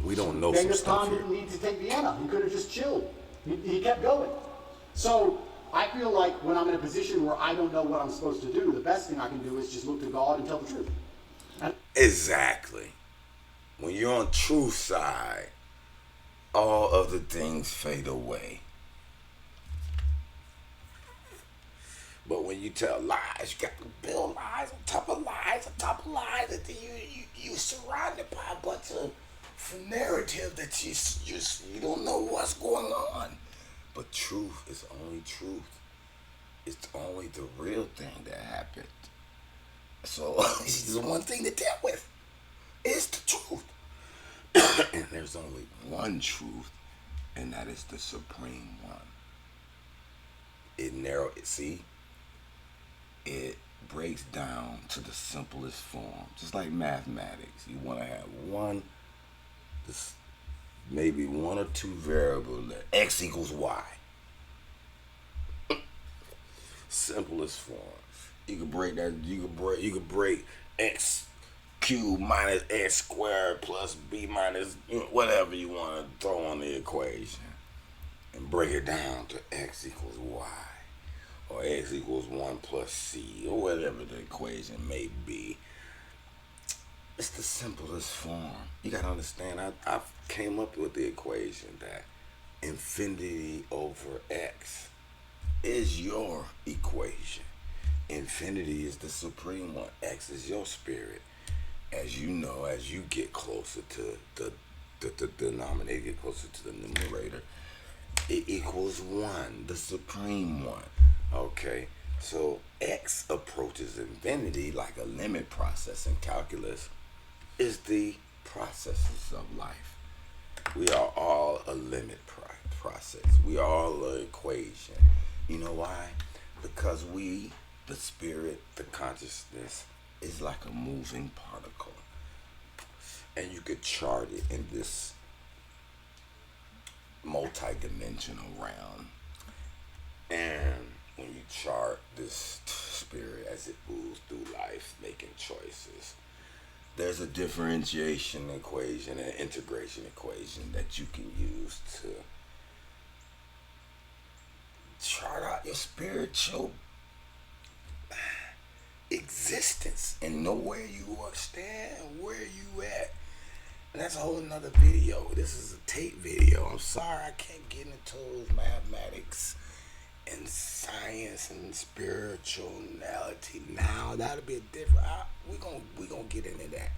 B: We don't know some
C: Genghis
B: stuff
C: Khan
B: here.
C: didn't need to take Vienna. He could have just chilled. He kept going. So I feel like when I'm in a position where I don't know what I'm supposed to do, the best thing I can do is just look to God and tell the truth.
B: Exactly. When you're on truth side, all other things fade away. But when you tell lies, you got to build lies on top of lies on top of lies, and then you surrounded by a bunch of narrative that you don't know what's going on. But truth is only truth. It's only the real thing that happened. So it's the one thing to deal with. It's the truth. And there's only one truth, and that is the supreme one. It breaks down to the simplest form. Just like mathematics. You want to have maybe one or two variables that x equals y. Simplest form. You could break that. You could break x cubed minus x squared plus b minus whatever you want to throw on the equation, and break it down to x equals y, or x equals 1 plus c, or whatever the equation may be. It's the simplest form. You gotta understand, I came up with the equation that infinity over x is your equation. Infinity is the supreme one. X is your spirit. As you know, as you get closer to the denominator, get closer to the numerator, it equals 1, the supreme one. Okay, so x approaches infinity like a limit process in calculus is the processes of life. We are all a limit process. We are all an equation. You know why? Because we, the spirit, the consciousness, is like a moving particle. And you could chart it in this multi-dimensional realm. And when you chart this spirit as it moves through life, making choices, there's a differentiation equation and integration equation that you can use to chart out your spiritual existence and know where you stand, where you at. And that's a whole nother video. This is a Tate video. I'm sorry I can't get into those mathematics and science and spirituality now. That'll be a different. We gonna get into that.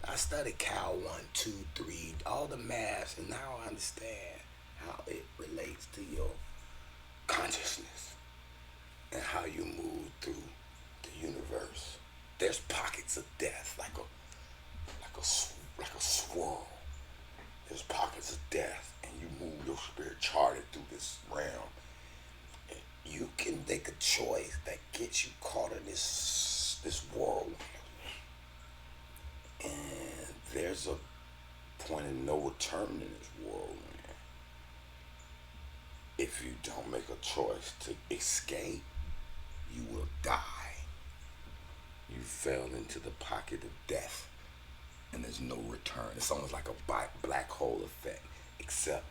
B: I studied Cal 1, 2, 3, all the maths, and now I understand how it relates to your consciousness and how you move through the universe. There's pockets of death, like a swirl. There's pockets of death, and you move your spirit charted through this realm. And you can make a choice that gets you caught in this whirlwind. And there's a point of no return in this whirlwind. If you don't make a choice to escape, you will die. You fell into the pocket of death, and there's no return. It's almost like a black hole effect, except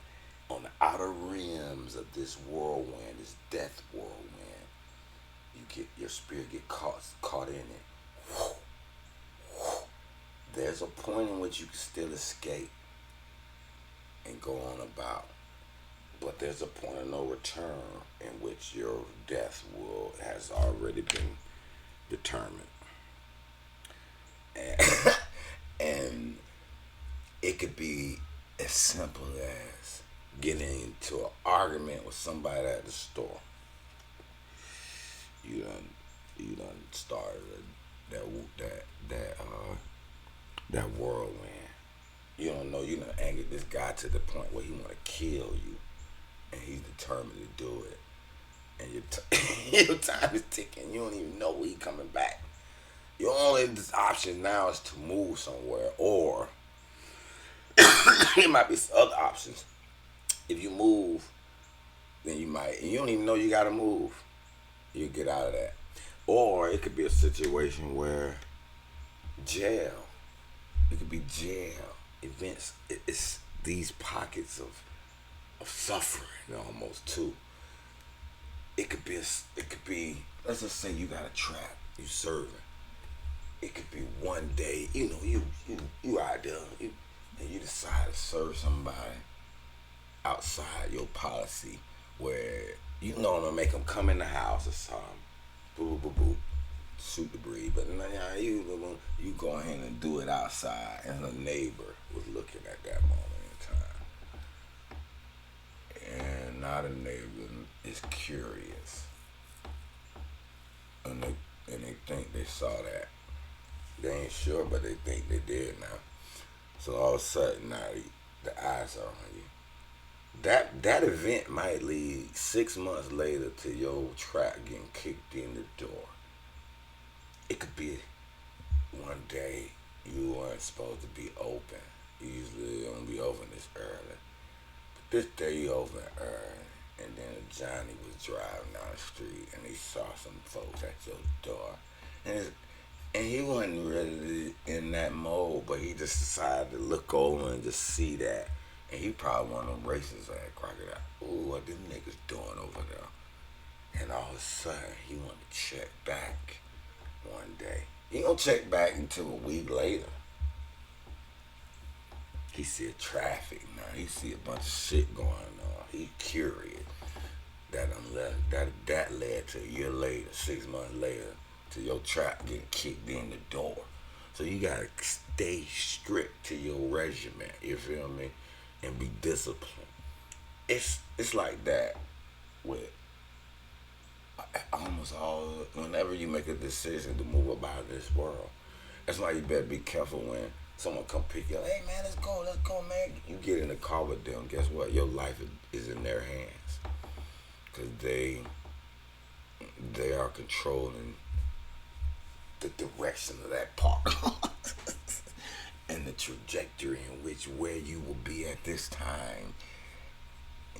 B: on the outer rims of this whirlwind, this death whirlwind, your spirit get caught in it. There's a point in which you can still escape and go on about, but there's a point of no return in which your death has already been determined. And it could be as simple as getting into an argument with somebody at the store. You done started that whirlwind. You don't know, you done angered this guy to the point where he want to kill you, and he's determined to do it. And your time is ticking. You don't even know when he's coming back. Your only option now is to move somewhere, or there might be some other options. If you move, then you don't even know you gotta move. You get out of that. Or it could be a situation where jail. It could be jail events. It's these pockets of suffering almost too. It could be. Let's just say you got a trap. You serving. It could be one day. You out there, and you decide to serve somebody outside your policy, where you know I'm gonna make them come in the house or something. Boo boo boo. Shoot the breed, but now you go ahead and do it outside, and a neighbor was looking at that moment in time, and now the neighbor is curious, and they think they saw that. They ain't sure, but they think they did now. So all of a sudden now the eyes are on you. That event might lead 6 months later to your trap getting kicked in the door. It could be one day you weren't supposed to be open. Usually you don't be open this early. But this day you open early, and then Johnny was driving down the street and he saw some folks at your door. And he wasn't really in that mode, but he just decided to look over and just see that. And he probably one of them racist ass crocodile. Ooh, what them niggas doing over there? And all of a sudden he wanted to check back. One day. He don't check back until a week later. He see a traffic now. He see a bunch of shit going on. He curious. That led to a year later, 6 months later, to your trap getting kicked in the door. So you gotta stay strict to your regimen, you feel me? And be disciplined. It's like that with almost all, whenever you make a decision to move up out of this world. That's why you better be careful when someone come pick you up. Hey man, let's go, man. You get in the car with them, guess what? Your life is in their hands. Because they are controlling the direction of that park. And the trajectory in which where you will be at this time.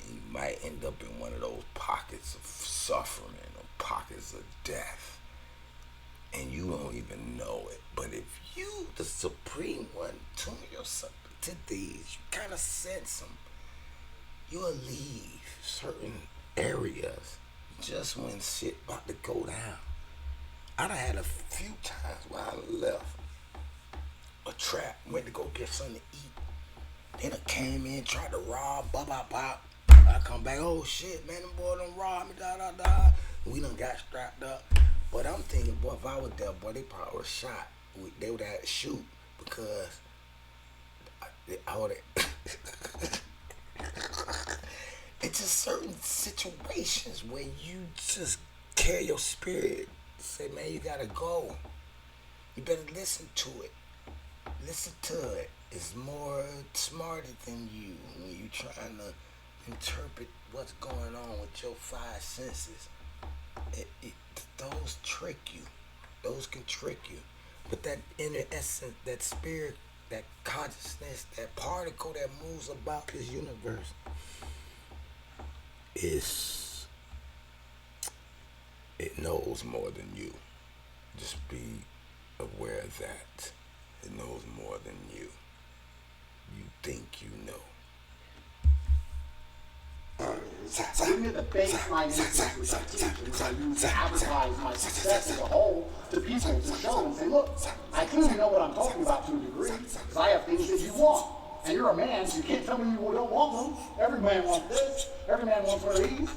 B: You might end up in one of those pockets of suffering or pockets of death, and you don't even know it. But if you, the supreme one, tune yourself to these, you kind of sense them, you'll leave certain areas just when shit about to go down. I done had a few times where I left a trap, went to go get something to eat. They done came in, tried to rob, bop. I come back, oh shit, man, them boy done robbed me, da. We done got strapped up. But I'm thinking, boy, if I was there, boy, they probably would have shot. They would have had to shoot because I would have. It's just certain situations where you just carry your spirit. Say, man, you gotta go. You better listen to it. Listen to it. It's more smarter than you when you trying to interpret what's going on with your five senses. Those trick you. Those can trick you. But that inner essence, that spirit, that consciousness, that particle that moves about this universe it knows more than you. Just be aware of that. It knows more than you. You think you know.
C: Giving it the baseline insight which I teach and which I use to advertise my success as a whole to people to show them, say, look, I clearly know what I'm talking about to a degree, because I have things that you want. And you're a man, so you can't tell me you don't want them. Every man wants this, every man wants one of these.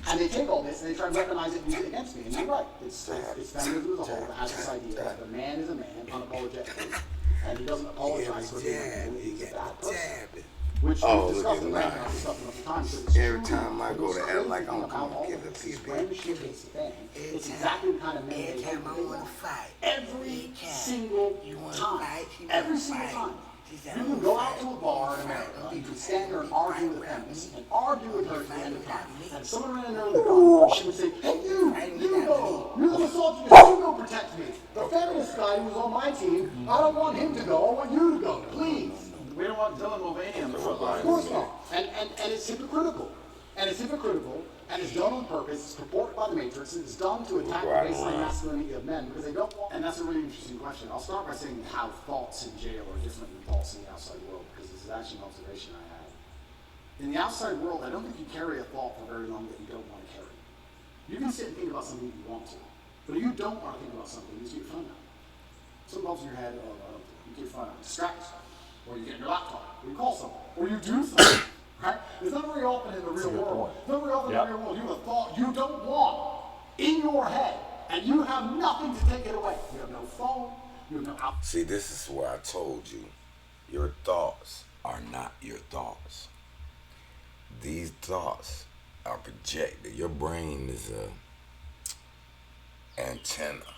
C: And they take all this and they try to weaponize it and use it against me. And you're right, it's feminism as a whole that has this idea that the man is a man, unapologetically. And he doesn't apologize for being he's a bad person. Which we've discussed in enough times.
B: Every time I go to act like I'm going to get the people.
C: It's exactly the kind of man they want to fight. Every single time. Every single time. You can go out to a bar in America, you can stand there and argue with a feminist, and argue with her at the end of time. And someone ran in there in the gun, she would say, hey you go, you're the misogynist, you go protect me. The feminist guy who's on my team, I don't want him to go, I want you to go, please.
D: We don't want Dylan Mulvaney on the front line.
C: Of course not. And it's hypocritical. And it's hypocritical, and it's done on purpose, it's purported by the Matrix, it's done to attack the baseline masculinity of men, because they don't want, and that's a really interesting question. I'll start by saying how thoughts in jail are different than thoughts in the outside world, because this is actually an observation I had. In the outside world, I don't think you carry a thought for very long that you don't want to carry. You can sit and think about something you want to, but if you don't want to think about something, you just get your phone out. Something pops in your head, you get your phone out, distract yourself, or you get your laptop, or you call someone, or you do something. Right? It's not very often in the real world. It's not very often in the real world. You have a thought you don't want in your head, and you have nothing to take it away. You have no phone. You have no out.
B: See, this is where I told you, your thoughts are not your thoughts. These thoughts are projected. Your brain is a antenna,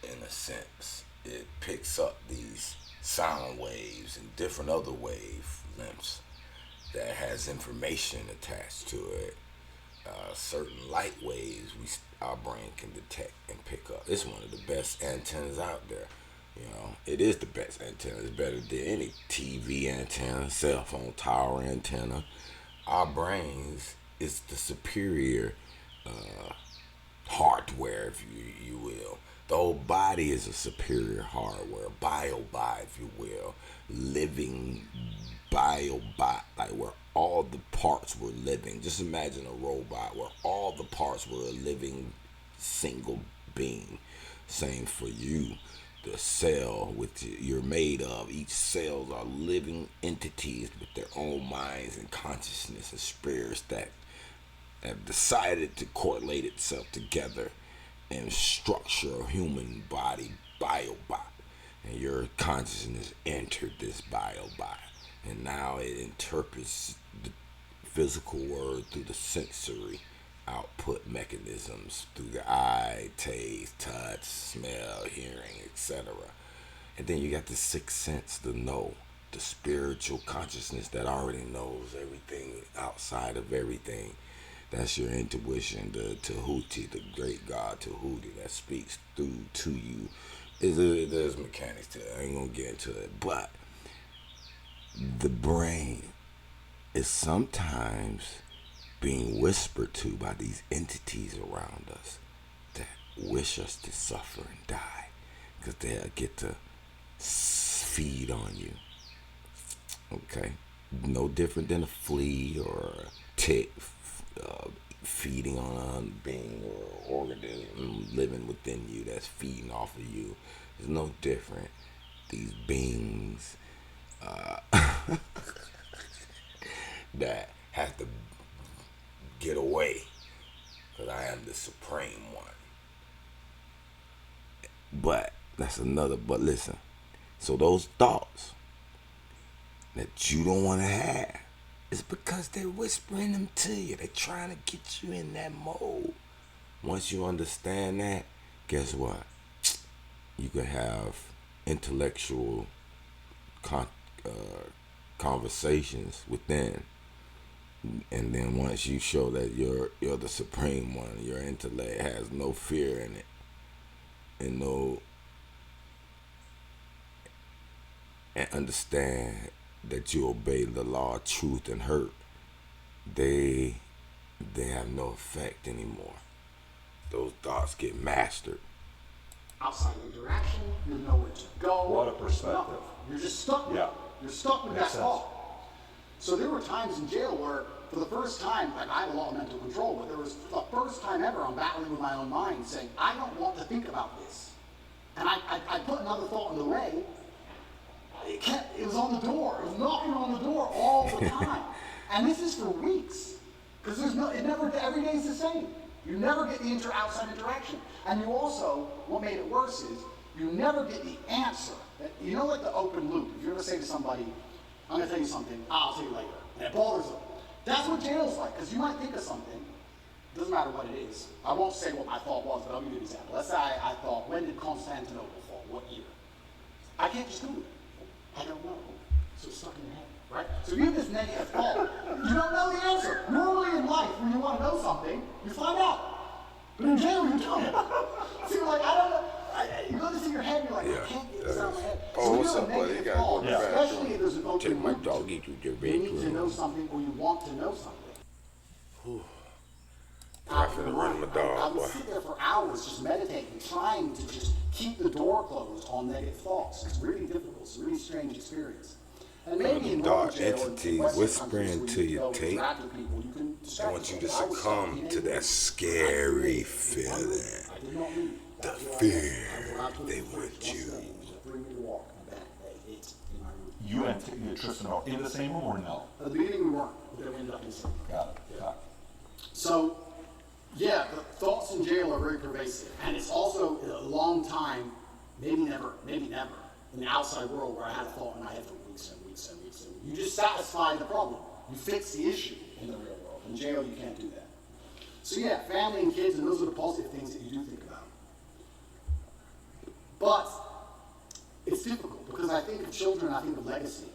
B: in a sense. It picks up these sound waves and different other wavelengths that has information attached to it. Certain light waves our brain can detect and pick up. It's one of the best antennas out there. You know, it is the best antenna. It's better than any TV antenna, cell phone tower antenna. Our brains is the superior hardware, if you will. The whole body is a superior hardware, biobot, if you will, living biobot, like where all the parts were living. Just imagine a robot where all the parts were a living single being. Same for you. The cell which you're made of, each cells are living entities with their own minds and consciousness and spirits that have decided to correlate itself together and structure a human body biobot. And your consciousness entered this biobot. And now it interprets the physical world through the sensory output mechanisms, through the eye, taste, touch, smell, hearing, etc. And then you got the sixth sense, the know, the spiritual consciousness that already knows everything outside of everything. That's your intuition, the Tahuti, the great god Tahuti that speaks through to you. There's mechanics to it. I ain't gonna get into it, but the brain is sometimes being whispered to by these entities around us that wish us to suffer and die, because they'll get to feed on you. Okay? No different than a flea or a tick feeding on a being or organism living within you that's feeding off of you. It's no different. These beings that have to get away, because I am the supreme one. But that's another. But listen, so those thoughts that you don't want to have, it's because they're whispering them to you. They're trying to get you in that mode. Once you understand that, guess what? You can have intellectual conversations within. And then once you show that you're the supreme one, your intellect has no fear in it, and understand that you obey the law of truth and hurt, they have no effect anymore. Those thoughts get mastered.
C: Outside interaction, you know where to go.
A: What a perspective.
C: You're just stuck with it. You're stuck with that thought. So there were times in jail where for the first time, like I have a lot of mental control, but there was the first time ever I'm battling with my own mind saying, I don't want to think about this. And I put another thought in the way. It was on the door. It was knocking on the door all the time. And this is for weeks. Because every day is the same. You never get the outside interaction. And you also, what made it worse is, you never get the answer. You know, like the open loop. If you ever say to somebody, I'm going to tell you something, I'll tell you later. And it bothers them. That's what jail's like, because you might think of something. Doesn't matter what it is. I won't say what my thought was, but I'll give you an example. Let's say I thought, when did Constantinople fall? What year? I can't just Google it. I don't know. So it's stuck in your head, right? So you have this negative thought. You don't know the answer. Normally in life, when you want to know something, you find out. But in jail, you don't. So you're like, I don't know. You go to see your head, and you're like, I can't get this out of my head.
B: Oh,
C: so
B: what's up, buddy? You gotta go to the bathroom.
C: Especially if there's an open
B: Take my
C: loop.
B: doggy to the
C: You need to
B: bedroom.
C: know something, or you want to know something.
B: I'm finna run my
C: I
B: dog,
C: would
B: boy.
C: sit there for hours just meditating, trying to just keep the door closed on negative thoughts. It's really difficult. It's a really strange experience. And maybe in
B: Dark
C: jail, in
B: entity
C: Western
B: whispering
C: countries
B: to
C: where you
B: your
C: go
B: tape.
C: interact with people, you can
B: I
C: distract
B: want you to
C: yourself. I was
B: succumb
C: stuck
B: to
C: in
B: that
C: a-
B: scary feeling.
C: I did not leave.
B: The
C: That's where I
B: fear
C: was. I was allowed to
B: they
C: leave.
B: want
C: Once
B: you.
C: a day, it was a 3-meter walk. My back, they ate in my room.
A: You and Tristan are in the same room or no?
C: At the beginning, we weren't, but then we ended up in the same.
A: Got it.
C: So, yeah, the thoughts in jail are very pervasive, and it's also a long time, maybe never, in the outside world where I had a thought in my head for weeks and weeks and weeks. And you just satisfy the problem. You fix the issue in the real world. In jail, you can't do that. So yeah, family and kids, and those are the positive things that you do think about. But it's difficult because I think of children, I think of legacy.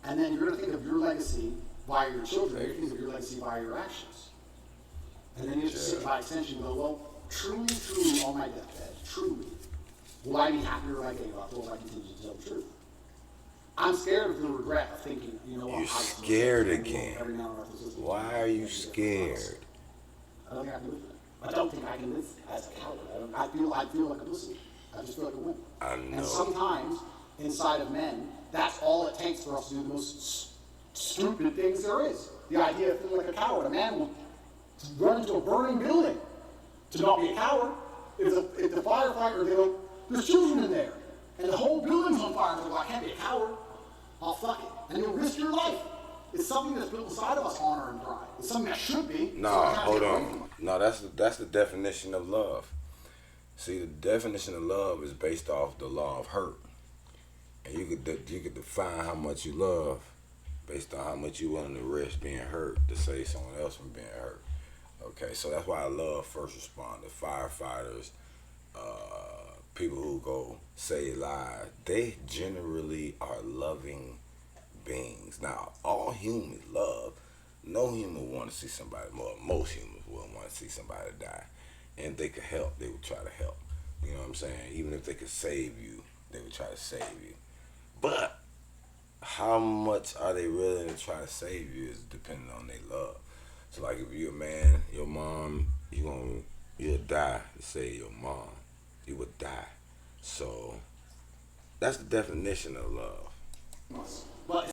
C: And then you're going to think of your legacy via your children. You're going to think of your legacy via your actions. And then you have to sit by extension and go, well, truly, on my deathbed, truly, will I be happier if I gave up or will I continue to tell the truth? I'm scared of the regret of thinking, you know what?
B: You're scared again. Why are you scared?
C: I don't think I can live with it. I don't think I can live as a coward. I feel like a pussy. I just feel like a wimp.
B: I know.
C: And sometimes, inside of men, that's all it takes for us to do the most stupid things there is. The idea of feeling like a coward. A man will run into a burning building to not be a coward. If the firefighter, they go, there's children in there, and the whole building's on fire, and they go, I can't be a coward. I'll fuck it. And you'll risk your life. It's something that's built inside of us, honor and pride. It's something that should be.
B: No, hold on. No, that's the definition of love. See, the definition of love is based off the law of hurt. And you could define how much you love based on how much you willing to risk being hurt to save someone else from being hurt. Okay, so that's why I love first responders, firefighters, people who go save lives. They generally are loving beings. Now, all humans love. No human would want to see somebody, most humans wouldn't want to see somebody die. And if they could help, they would try to help. You know what I'm saying? Even if they could save you, they would try to save you. But how much are they willing to try to save you is depending on their love. So like if you're a man, your mom, you'll die to save your mom. You would die. So that's the definition of love.
C: But